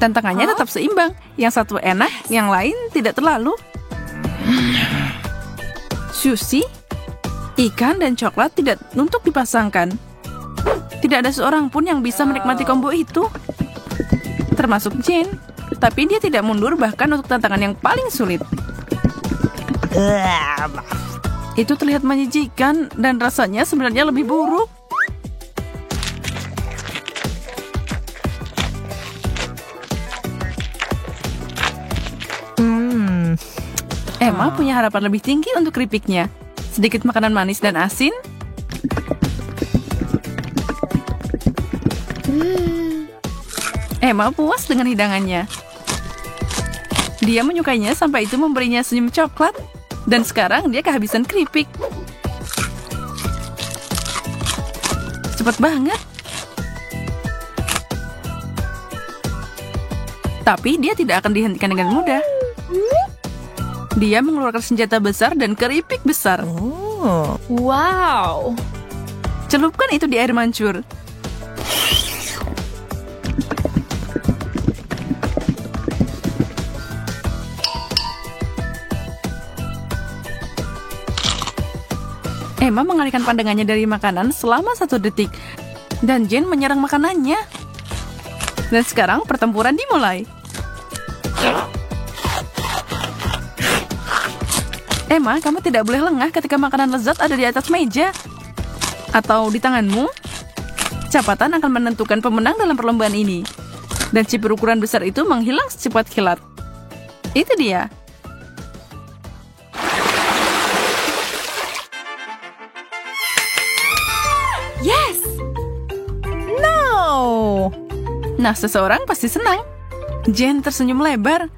Tantangannya tetap seimbang. Yang satu enak, yang lain tidak terlalu. Sushi, ikan, dan coklat tidak untuk dipasangkan. Tidak ada seorang pun yang bisa menikmati combo itu. Termasuk Jen. Tapi dia tidak mundur bahkan untuk tantangan yang paling sulit. Itu terlihat menjijikan dan rasanya sebenarnya lebih buruk. Emma punya harapan lebih tinggi untuk keripiknya. Sedikit makanan manis dan asin. Emma puas dengan hidangannya. Dia menyukainya sampai itu memberinya senyum coklat. Dan sekarang dia kehabisan keripik. Cepat banget. Tapi dia tidak akan dihentikan dengan mudah. Dia mengeluarkan senjata besar dan keripik besar. Wow! Celupkan itu di air mancur. Emma mengalihkan pandangannya dari makanan selama 1 detik. Dan Jen menyerang makanannya. Dan sekarang pertempuran dimulai. Emma, kamu tidak boleh lengah ketika makanan lezat ada di atas meja. Atau di tanganmu. Kecepatan akan menentukan pemenang dalam perlombaan ini. Dan chip berukuran besar itu menghilang secepat kilat. Itu dia. Yes! No! Nah, seseorang pasti senang. Jen tersenyum lebar.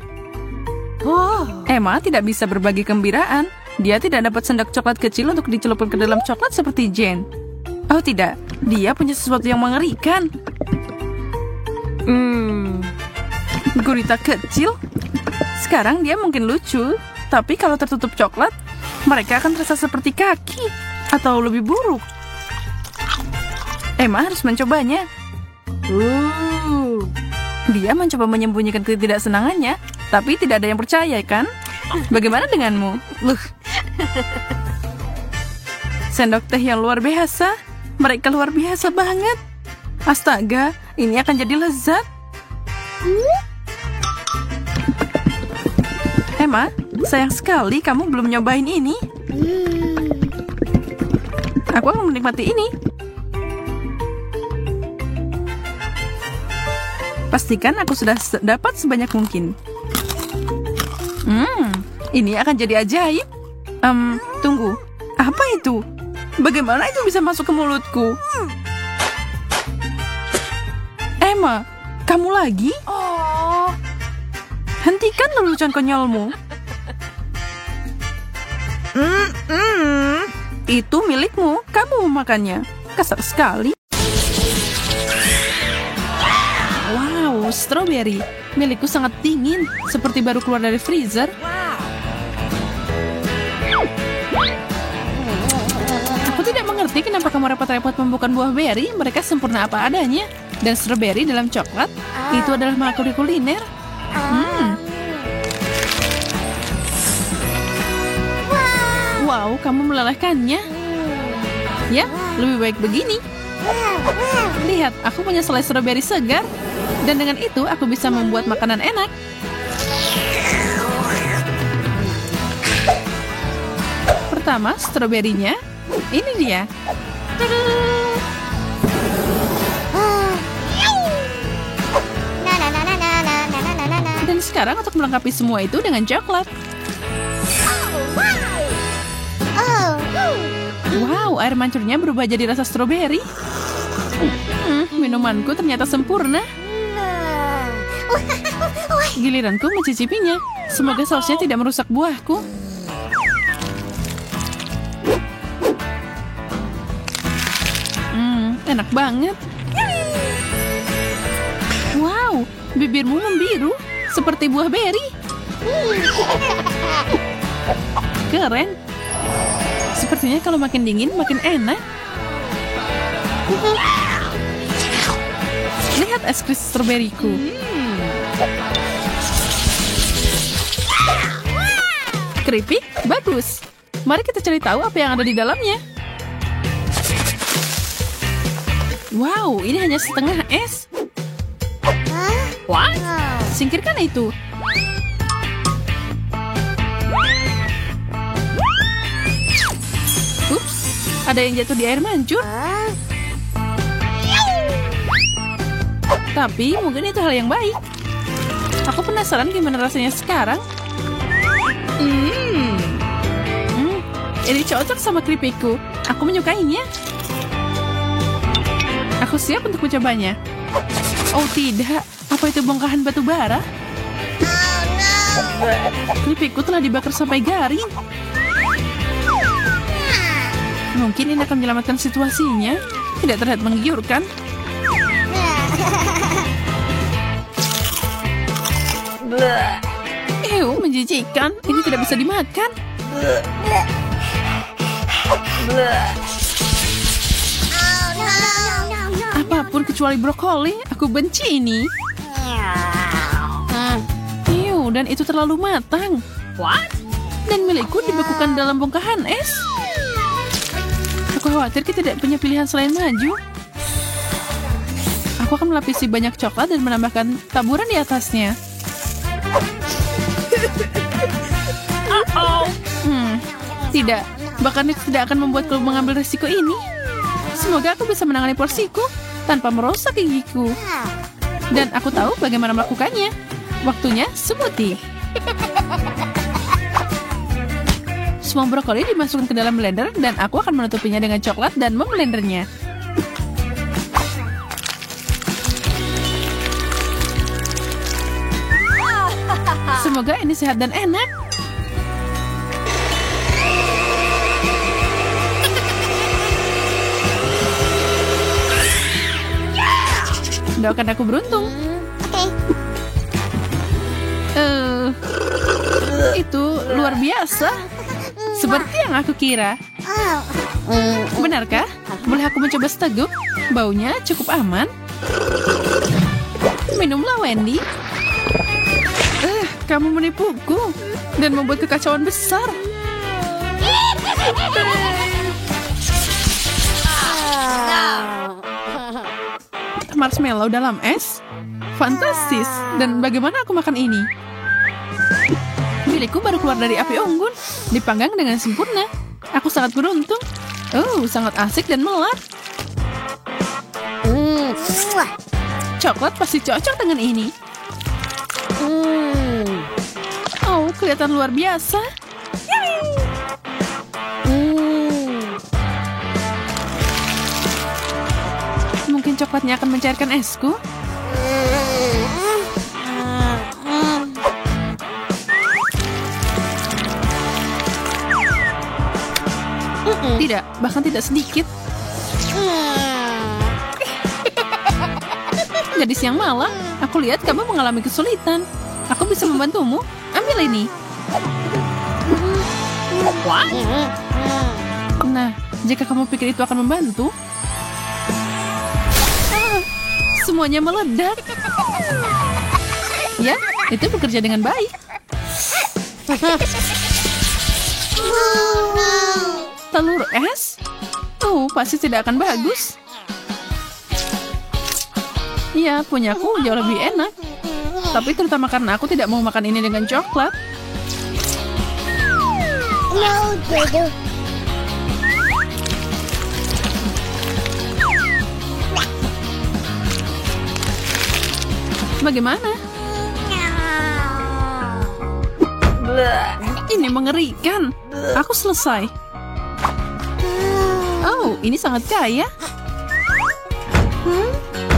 Oh, Emma tidak bisa berbagi kegembiraan. Dia tidak dapat sendok coklat kecil untuk dicelupkan ke dalam coklat seperti Jen. Oh tidak, dia punya sesuatu yang mengerikan. Gurita kecil. Sekarang dia mungkin lucu, tapi kalau tertutup coklat, mereka akan terasa seperti kaki. Atau lebih buruk. Emma harus mencobanya. Dia mencoba menyembunyikan ketidaksenangannya, tapi tidak ada yang percaya, kan? Bagaimana denganmu? Sendok teh yang luar biasa. Mereka luar biasa banget. Astaga, ini akan jadi lezat. Emma, sayang sekali kamu belum nyobain ini. Aku akan menikmati ini. Pastikan aku sudah dapat sebanyak mungkin. Ini akan jadi ajaib. Tunggu. Apa itu? Bagaimana itu bisa masuk ke mulutku? Emma, kamu lagi? Hentikan lelucon konyolmu. Itu milikmu. Kamu memakannya. Kasar sekali. Wow, strawberry. Milikku sangat dingin, seperti baru keluar dari freezer. Aku tidak mengerti kenapa kamu repot-repot membuka buah beri. Mereka sempurna apa adanya. Dan strawberry dalam coklat, itu adalah makhluk kuliner. Wow, kamu melelehkannya. Ya, lebih baik begini. Lihat, aku punya selai strawberry segar. Dan dengan itu, aku bisa membuat makanan enak. Pertama, stroberinya. Ini dia. Dan sekarang untuk melengkapi semua itu dengan coklat. Wow, air mancurnya berubah jadi rasa stroberi. Minumanku ternyata sempurna. Giliranku mencicipinya. Semoga sausnya tidak merusak buahku. Enak banget. Wow, bibirmu membiru seperti buah beri. Keren. Sepertinya kalau makin dingin makin enak. Lihat es krim stroberiku. Keripik, bagus. Mari kita cari tahu apa yang ada di dalamnya. Wow, ini hanya setengah es. What? Singkirkan itu. Ups, ada yang jatuh di air mancur. Tapi mungkin itu hal yang baik. Aku penasaran gimana rasanya sekarang. Ini cocok sama keripikku. Aku menyukainya. Aku siap untuk mencobanya. Oh tidak, apa itu bongkahan batu bara? Keripikku telah dibakar sampai garing. Mungkin ini akan menyelamatkan situasinya. Tidak terlihat menggiurkan. Menjijikan. Ini tidak bisa dimakan. Apapun kecuali brokoli. Aku benci ini. Dan itu terlalu matang. What? Dan milikku dibekukan dalam bongkahan es. Aku khawatir kita tidak punya pilihan selain maju. Aku akan melapisi banyak coklat dan menambahkan taburan di atasnya. Tidak, bahkan itu tidak akan membuatku mengambil risiko ini. Semoga aku bisa menangani porsiku. tanpa merusak gigiku. Dan aku tahu bagaimana melakukannya. Waktunya smoothie. Semua brokoli dimasukkan ke dalam blender dan aku akan menutupinya dengan coklat dan memblendernya. Semoga ini sehat dan enak. Doakan aku beruntung. Itu luar biasa. Seperti yang aku kira. Benarkah? Boleh aku mencoba seteguk? Baunya cukup aman. Minumlah, Wendy. Kamu menipuku dan membuat kekacauan besar. Marshmallow dalam es? Fantastis. Dan bagaimana aku makan ini? Milikku baru keluar dari api unggun, dipanggang dengan sempurna. Aku sangat beruntung. Sangat asik dan melar. Coklat pasti cocok dengan ini. Kelihatan luar biasa. Mungkin coklatnya akan mencairkan esku. Tidak, bahkan tidak sedikit. Gadis yang malang, aku lihat kamu mengalami kesulitan. Aku bisa membantumu. Ambil ini. Nah, jika kamu pikir itu akan membantu, semuanya meledak. Ya, itu bekerja dengan baik. Telur es? Pasti tidak akan bagus. Ya, punyaku jauh lebih enak. Tapi terutama karena aku tidak mau makan ini dengan coklat. No, Dodo. Bagaimana? Ini mengerikan. Aku selesai. Ini sangat kaya.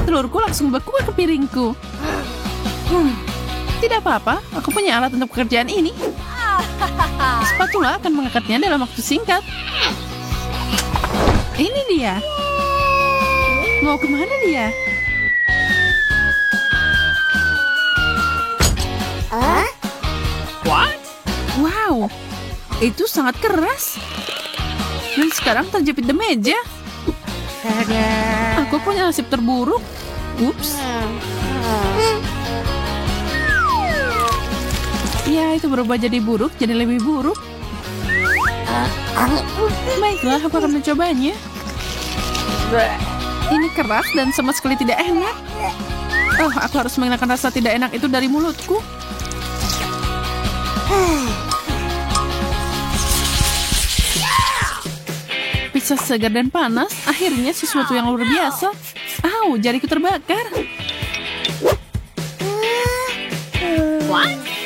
Telurku langsung berkuah ke piringku. Tidak apa-apa, aku punya alat untuk pekerjaan ini. Spatula akan mengangkatnya dalam waktu singkat. Ini dia. Mau kemana dia? What? Wow, itu sangat keras. Dan sekarang terjepit di meja. Aku punya nasib terburuk. Ups. Ya, itu berubah jadi buruk, jadi lebih buruk. Baiklah, aku akan mencobanya. Ini keras dan sama sekali tidak enak. Aku harus menghilangkan rasa tidak enak itu dari mulutku. Pizza segar dan panas, akhirnya sesuatu yang luar biasa. Jariku terbakar.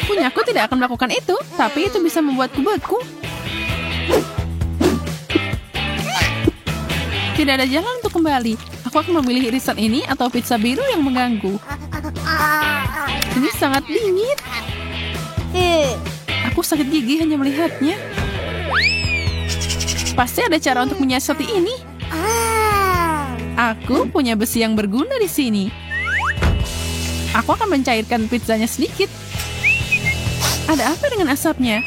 Punyaku tidak akan melakukan itu, tapi itu bisa membuatku beku. Tidak ada jalan untuk kembali. Aku akan memilih irisan ini atau pizza biru yang mengganggu. Ini sangat dingin. Aku sakit gigi hanya melihatnya. Pasti ada cara untuk menyiasati ini. Aku punya besi yang berguna di sini. Aku akan mencairkan pizzanya sedikit. Ada apa dengan asapnya?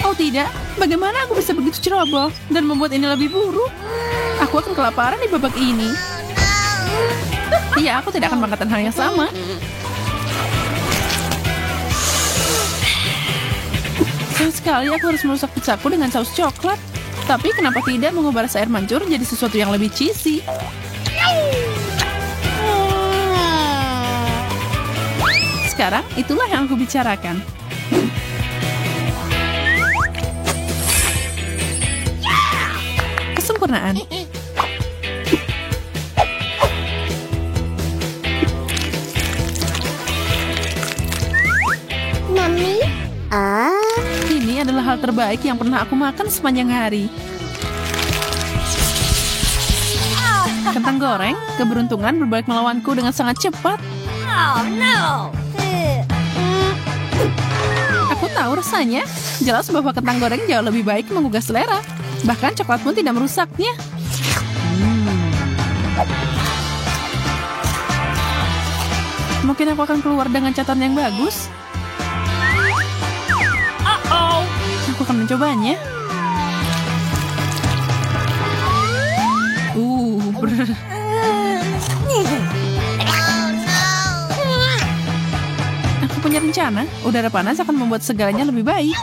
Oh tidak, bagaimana aku bisa begitu ceroboh dan membuat ini lebih buruk? Aku akan kelaparan di babak ini. Iya, aku tidak akan mengatakan hal yang sama. Sayang sekali aku harus merusak pizzaku dengan saus coklat. Tapi kenapa tidak mengubah rasa air mancur jadi sesuatu yang lebih cheesy? Sekarang, itulah yang aku bicarakan. Kesempurnaan. hal terbaik yang pernah aku makan sepanjang hari. Kentang goreng, keberuntungan berbalik melawanku dengan sangat cepat. Oh no! Aku tahu rasanya. Jelas bahwa kentang goreng jauh lebih baik menggugah selera. Bahkan coklat pun tidak merusaknya. Mungkin aku akan keluar dengan catatan yang bagus. Aku akan mencobanya. Brr. Aku punya rencana. Udara panas akan membuat segalanya lebih baik.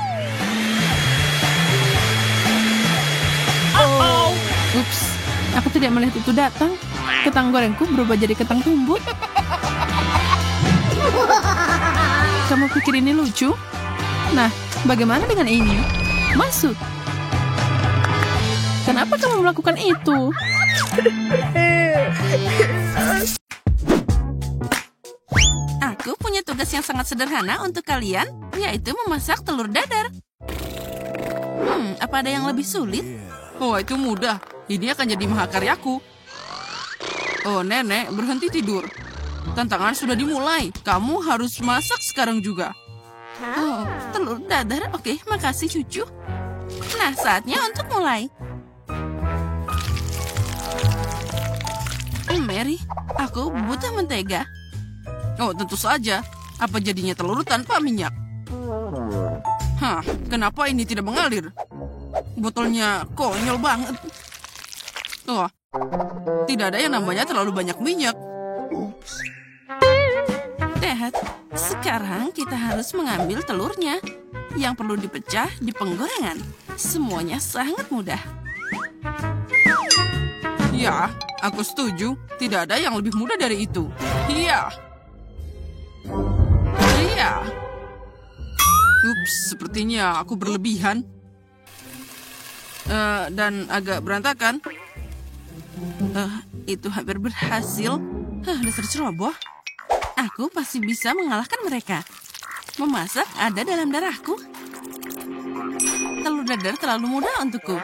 Ups, aku tidak melihat itu datang. Kentang gorengku berubah jadi kentang tumbuk. Kamu pikir ini lucu? Nah, bagaimana dengan ini? Masuk. Kenapa kamu melakukan itu? Aku punya tugas yang sangat sederhana untuk kalian, yaitu memasak telur dadar. Apa ada yang lebih sulit? Oh, itu mudah. Ini akan jadi mahakaryaku. Oh, nenek, berhenti tidur. Tantangan sudah dimulai. Kamu harus masak sekarang juga. Oh, telur dadar. Oke, makasih cucu. Nah, saatnya untuk mulai. Mary, aku butuh mentega. Oh, tentu saja. Apa jadinya telur tanpa minyak? Hah, kenapa ini tidak mengalir? Botolnya konyol banget. Oh, tidak ada yang namanya terlalu banyak minyak. Dad, sekarang kita harus mengambil telurnya. Yang perlu dipecah di penggorengan. Semuanya sangat mudah. Ya, aku setuju. Tidak ada yang lebih mudah dari itu. Iya. Iya. Ups, sepertinya aku berlebihan. Dan agak berantakan. Itu hampir berhasil. Dasar ceroboh. Aku pasti bisa mengalahkan mereka. Memasak ada dalam darahku. Telur dadar terlalu mudah untukku.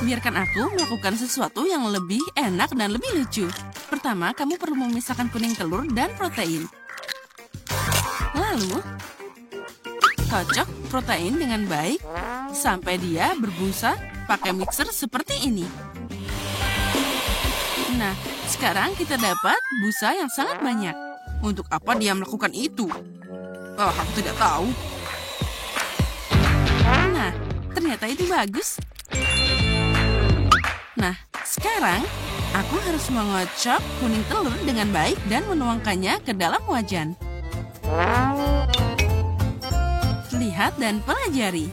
Biarkan aku melakukan sesuatu yang lebih enak dan lebih lucu. Pertama, kamu perlu memisahkan kuning telur dan protein. Lalu, kocok protein dengan baik sampai dia berbusa pakai mixer seperti ini. Nah, sekarang kita dapat busa yang sangat banyak. Untuk apa dia melakukan itu? Oh, aku tidak tahu. Nah, ternyata itu bagus. Nah, sekarang aku harus mengocok kuning telur dengan baik dan menuangkannya ke dalam wajan. Lihat dan pelajari.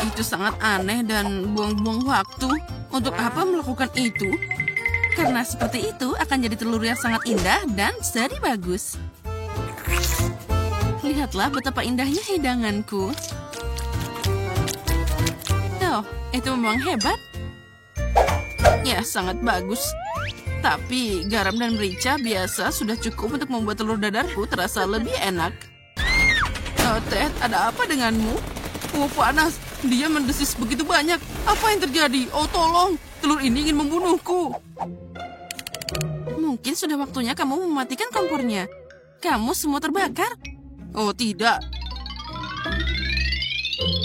Itu sangat aneh dan buang-buang waktu. Untuk apa melakukan itu? Karena seperti itu akan jadi telur yang sangat indah dan jadi bagus. Lihatlah betapa indahnya hidanganku. Oh, itu memang hebat. Ya, sangat bagus. Tapi garam dan merica biasa sudah cukup untuk membuat telur dadarku terasa lebih enak. Oh, Ted, ada apa denganmu? Oh, panas. Dia mendesis begitu banyak. Apa yang terjadi? Oh, tolong. Telur ini ingin membunuhku. Mungkin sudah waktunya kamu mematikan kompornya. Kamu semua terbakar. Oh, tidak.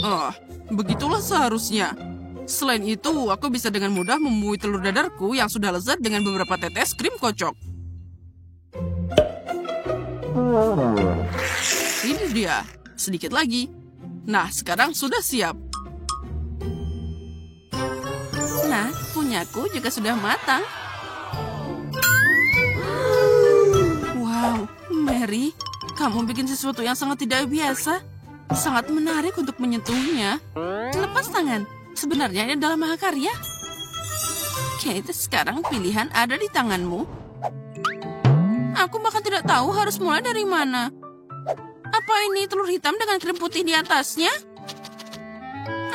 Oh, begitulah seharusnya. Selain itu, aku bisa dengan mudah membuih telur dadarku yang sudah lezat dengan beberapa tetes krim kocok. Ini dia. Sedikit lagi. Nah, sekarang sudah siap. Nah, punyaku juga sudah matang. Wow, Mary, kamu bikin sesuatu yang sangat tidak biasa. Sangat menarik untuk menyentuhnya. Lepas tangan. Sebenarnya ini adalah mahakarya. Kate, sekarang pilihan ada di tanganmu. Aku bahkan tidak tahu harus mulai dari mana. Apa ini telur hitam dengan krim putih di atasnya?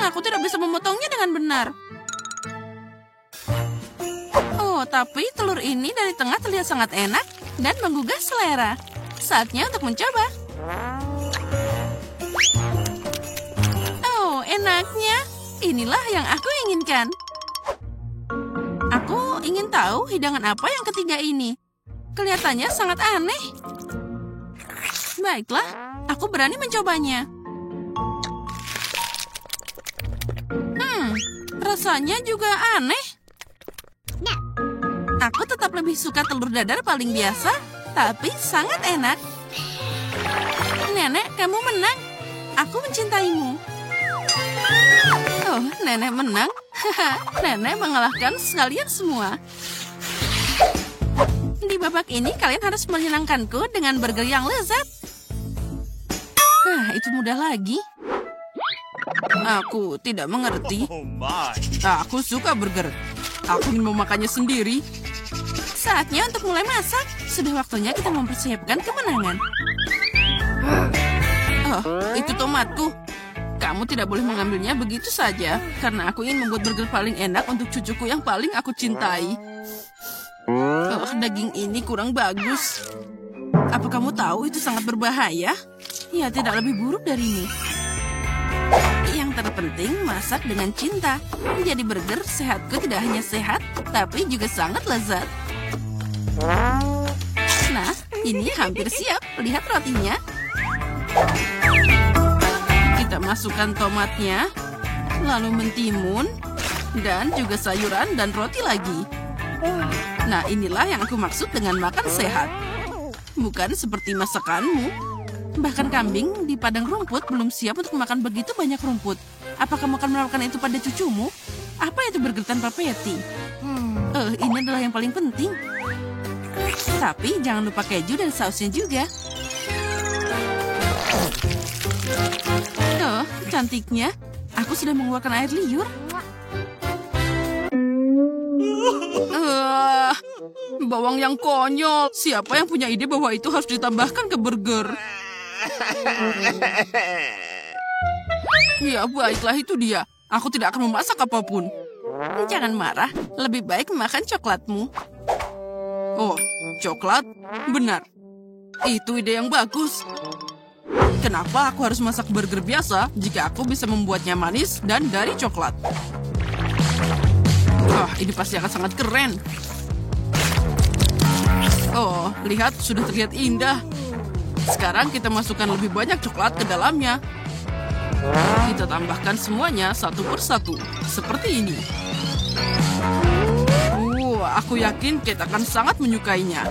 Aku tidak bisa memotongnya dengan benar. Oh, tapi telur ini dari tengah terlihat sangat enak dan menggugah selera. Saatnya untuk mencoba. Oh, enaknya. Inilah yang aku inginkan. Aku ingin tahu hidangan apa yang ketiga ini. Kelihatannya sangat aneh. Baiklah, aku berani mencobanya. Rasanya juga aneh. Aku tetap lebih suka telur dadar paling biasa, tapi sangat enak. Nenek, kamu menang. Aku mencintaimu. Oh, nenek menang. Nenek mengalahkan sekalian semua. Di babak ini kalian harus menyenangkanku dengan burger yang lezat. Itu mudah lagi. Aku tidak mengerti. Oh my. Aku suka burger. Aku ingin memakannya sendiri. Saatnya untuk mulai masak. Sudah waktunya kita mempersiapkan kemenangan. Oh, itu tomatku. Kamu tidak boleh mengambilnya begitu saja. Karena aku ingin membuat burger paling enak untuk cucuku yang paling aku cintai. Oh, daging ini kurang bagus. Apa kamu tahu itu sangat berbahaya? Ya, tidak lebih buruk darimu. Yang terpenting, masak dengan cinta. Menjadi burger, sehatku tidak hanya sehat, tapi juga sangat lezat. Nah, ini hampir siap. Lihat rotinya. Kita masukkan tomatnya, lalu mentimun, dan juga sayuran dan roti lagi. Nah, inilah yang aku maksud dengan makan sehat. Bukan seperti masakanmu. Bahkan kambing di padang rumput belum siap untuk makan begitu banyak rumput. Apa kamu akan melakukan itu pada cucumu? Apa itu burger tanpa patty? Ini adalah yang paling penting. Tapi jangan lupa keju dan sausnya juga. Oh, cantiknya. Aku sudah mengeluarkan air liur. Bawang yang konyol. Siapa yang punya ide bahwa itu harus ditambahkan ke burger? Ya, baiklah, itu dia. Aku tidak akan memasak apapun. Jangan marah. Lebih baik makan coklatmu. Oh, coklat? Benar. Itu ide yang bagus. Kenapa aku harus masak burger biasa jika aku bisa membuatnya manis dan dari coklat? Ini pasti akan sangat keren. Oh, lihat, sudah terlihat indah. Sekarang kita masukkan lebih banyak coklat ke dalamnya. Kita tambahkan semuanya satu persatu, seperti ini. Aku yakin Kate akan sangat menyukainya.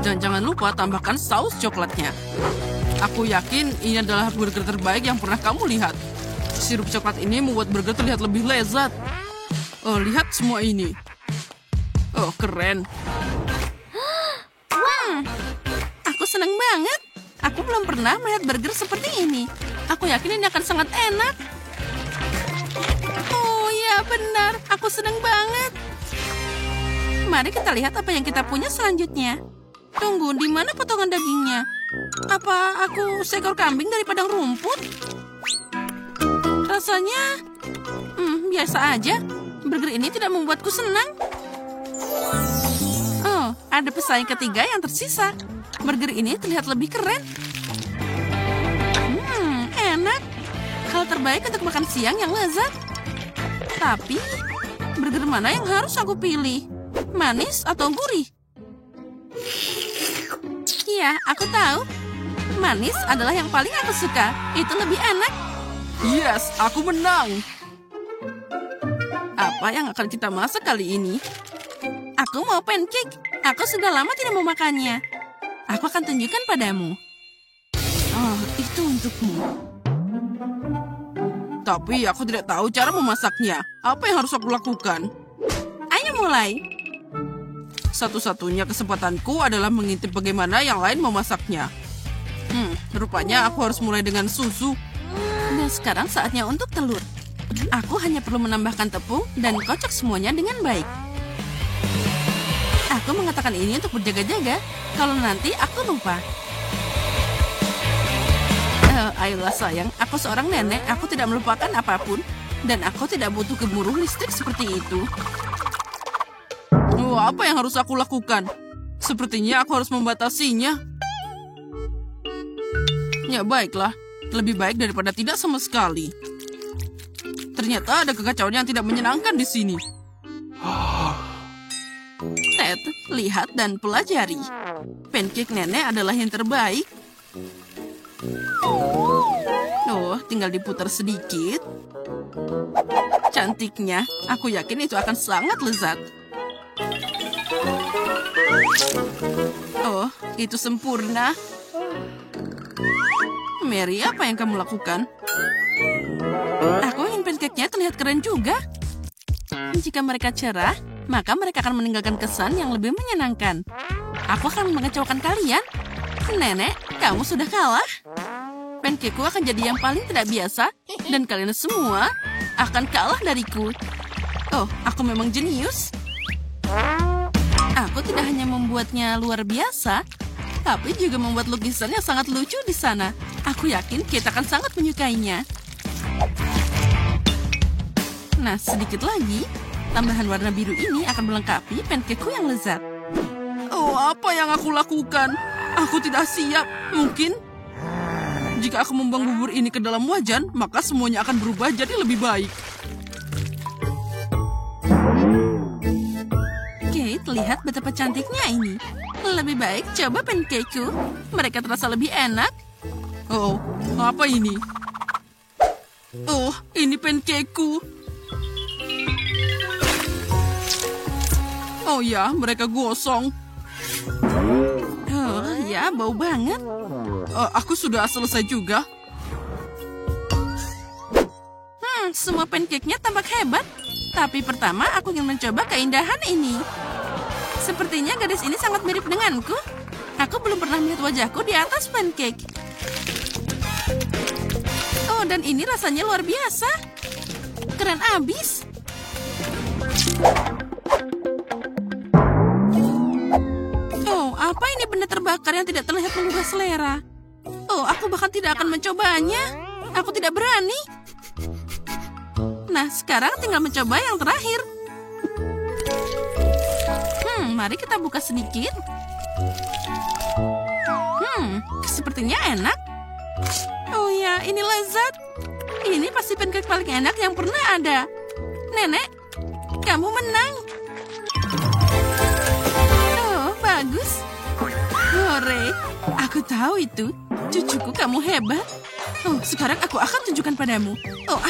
Dan jangan lupa tambahkan saus coklatnya. Aku yakin ini adalah burger terbaik yang pernah kamu lihat. Sirup coklat ini membuat burger terlihat lebih lezat. Oh, lihat semua ini. Oh, keren. Aku senang banget. Aku belum pernah melihat burger seperti ini. Aku yakin ini akan sangat enak. Oh ya, benar. Aku senang banget. Mari kita lihat apa yang kita punya selanjutnya. Tunggu, di mana potongan dagingnya? Apa aku seekor kambing dari padang rumput? Rasanya biasa aja. Burger ini tidak membuatku senang. Oh, ada pesaing ketiga yang tersisa. Burger ini terlihat lebih keren. Enak. Hal terbaik untuk makan siang yang lezat. Tapi, burger mana yang harus aku pilih? Manis atau gurih? Iya, aku tahu. Manis adalah yang paling aku suka. Itu lebih enak. Yes, aku menang. Apa yang akan kita masak kali ini? Aku mau pancake. Aku sudah lama tidak mau makannya. Aku akan tunjukkan padamu. Oh, itu untukmu. Tapi aku tidak tahu cara memasaknya. Apa yang harus aku lakukan? Ayo mulai. Satu-satunya kesempatanku adalah mengintip bagaimana yang lain memasaknya. Rupanya aku harus mulai dengan susu. Dan sekarang saatnya untuk telur. Aku hanya perlu menambahkan tepung dan kocok semuanya dengan baik. Aku mengatakan ini untuk berjaga-jaga. Kalau nanti aku lupa. Ayolah sayang, aku seorang nenek. Aku tidak melupakan apapun. Dan aku tidak butuh gemuruh listrik seperti itu. Apa yang harus aku lakukan? Sepertinya aku harus membatasinya. Ya baiklah, lebih baik daripada tidak sama sekali. Ternyata ada kekacauan yang tidak menyenangkan di sini. Ted, lihat dan pelajari. Pancake nenek adalah yang terbaik. Oh, tinggal diputar sedikit. Cantiknya, aku yakin itu akan sangat lezat. Oh, itu sempurna. Mary, apa yang kamu lakukan? Aku ingin pancake-nya terlihat keren juga. Jika mereka cerah, maka mereka akan meninggalkan kesan yang lebih menyenangkan. Aku akan mengecewakan kalian. Nenek, kamu sudah kalah. Pancake-ku akan jadi yang paling tidak biasa, dan kalian semua akan kalah dariku. Oh, aku memang jenius. Aku tidak hanya membuatnya luar biasa, tapi juga membuat lukisan yang sangat lucu di sana. Aku yakin kita akan sangat menyukainya. Nah, sedikit lagi, tambahan warna biru ini akan melengkapi pancake-ku yang lezat. Oh, apa yang aku lakukan? Aku tidak siap. Mungkin jika aku membuang bubur ini ke dalam wajan, maka semuanya akan berubah jadi lebih baik. Kate, lihat betapa cantiknya ini. Lebih baik coba pancake-ku. Mereka terasa lebih enak. Oh, apa ini? Oh, ini pancake-ku. Oh ya, mereka gosong. Oh ya, bau banget. Aku sudah selesai juga. Semua pancake-nya tampak hebat. Tapi pertama aku ingin mencoba keindahan ini. Sepertinya gadis ini sangat mirip denganku. Aku belum pernah melihat wajahku di atas pancake. Oh, dan ini rasanya luar biasa. Keren abis. Oh, apa ini benda terbakar yang tidak terlihat mengubah selera? Oh, aku bahkan tidak akan mencobanya. Aku tidak berani. Nah, sekarang tinggal mencoba yang terakhir. Mari kita buka sedikit. Sepertinya enak. Oh ya, ini lezat. Ini pasti pancake paling enak yang pernah ada. Nenek, kamu menang. Oh, bagus. Hore, aku tahu itu. Cucuku, kamu hebat. Oh, sekarang aku akan tunjukkan padamu. Oh,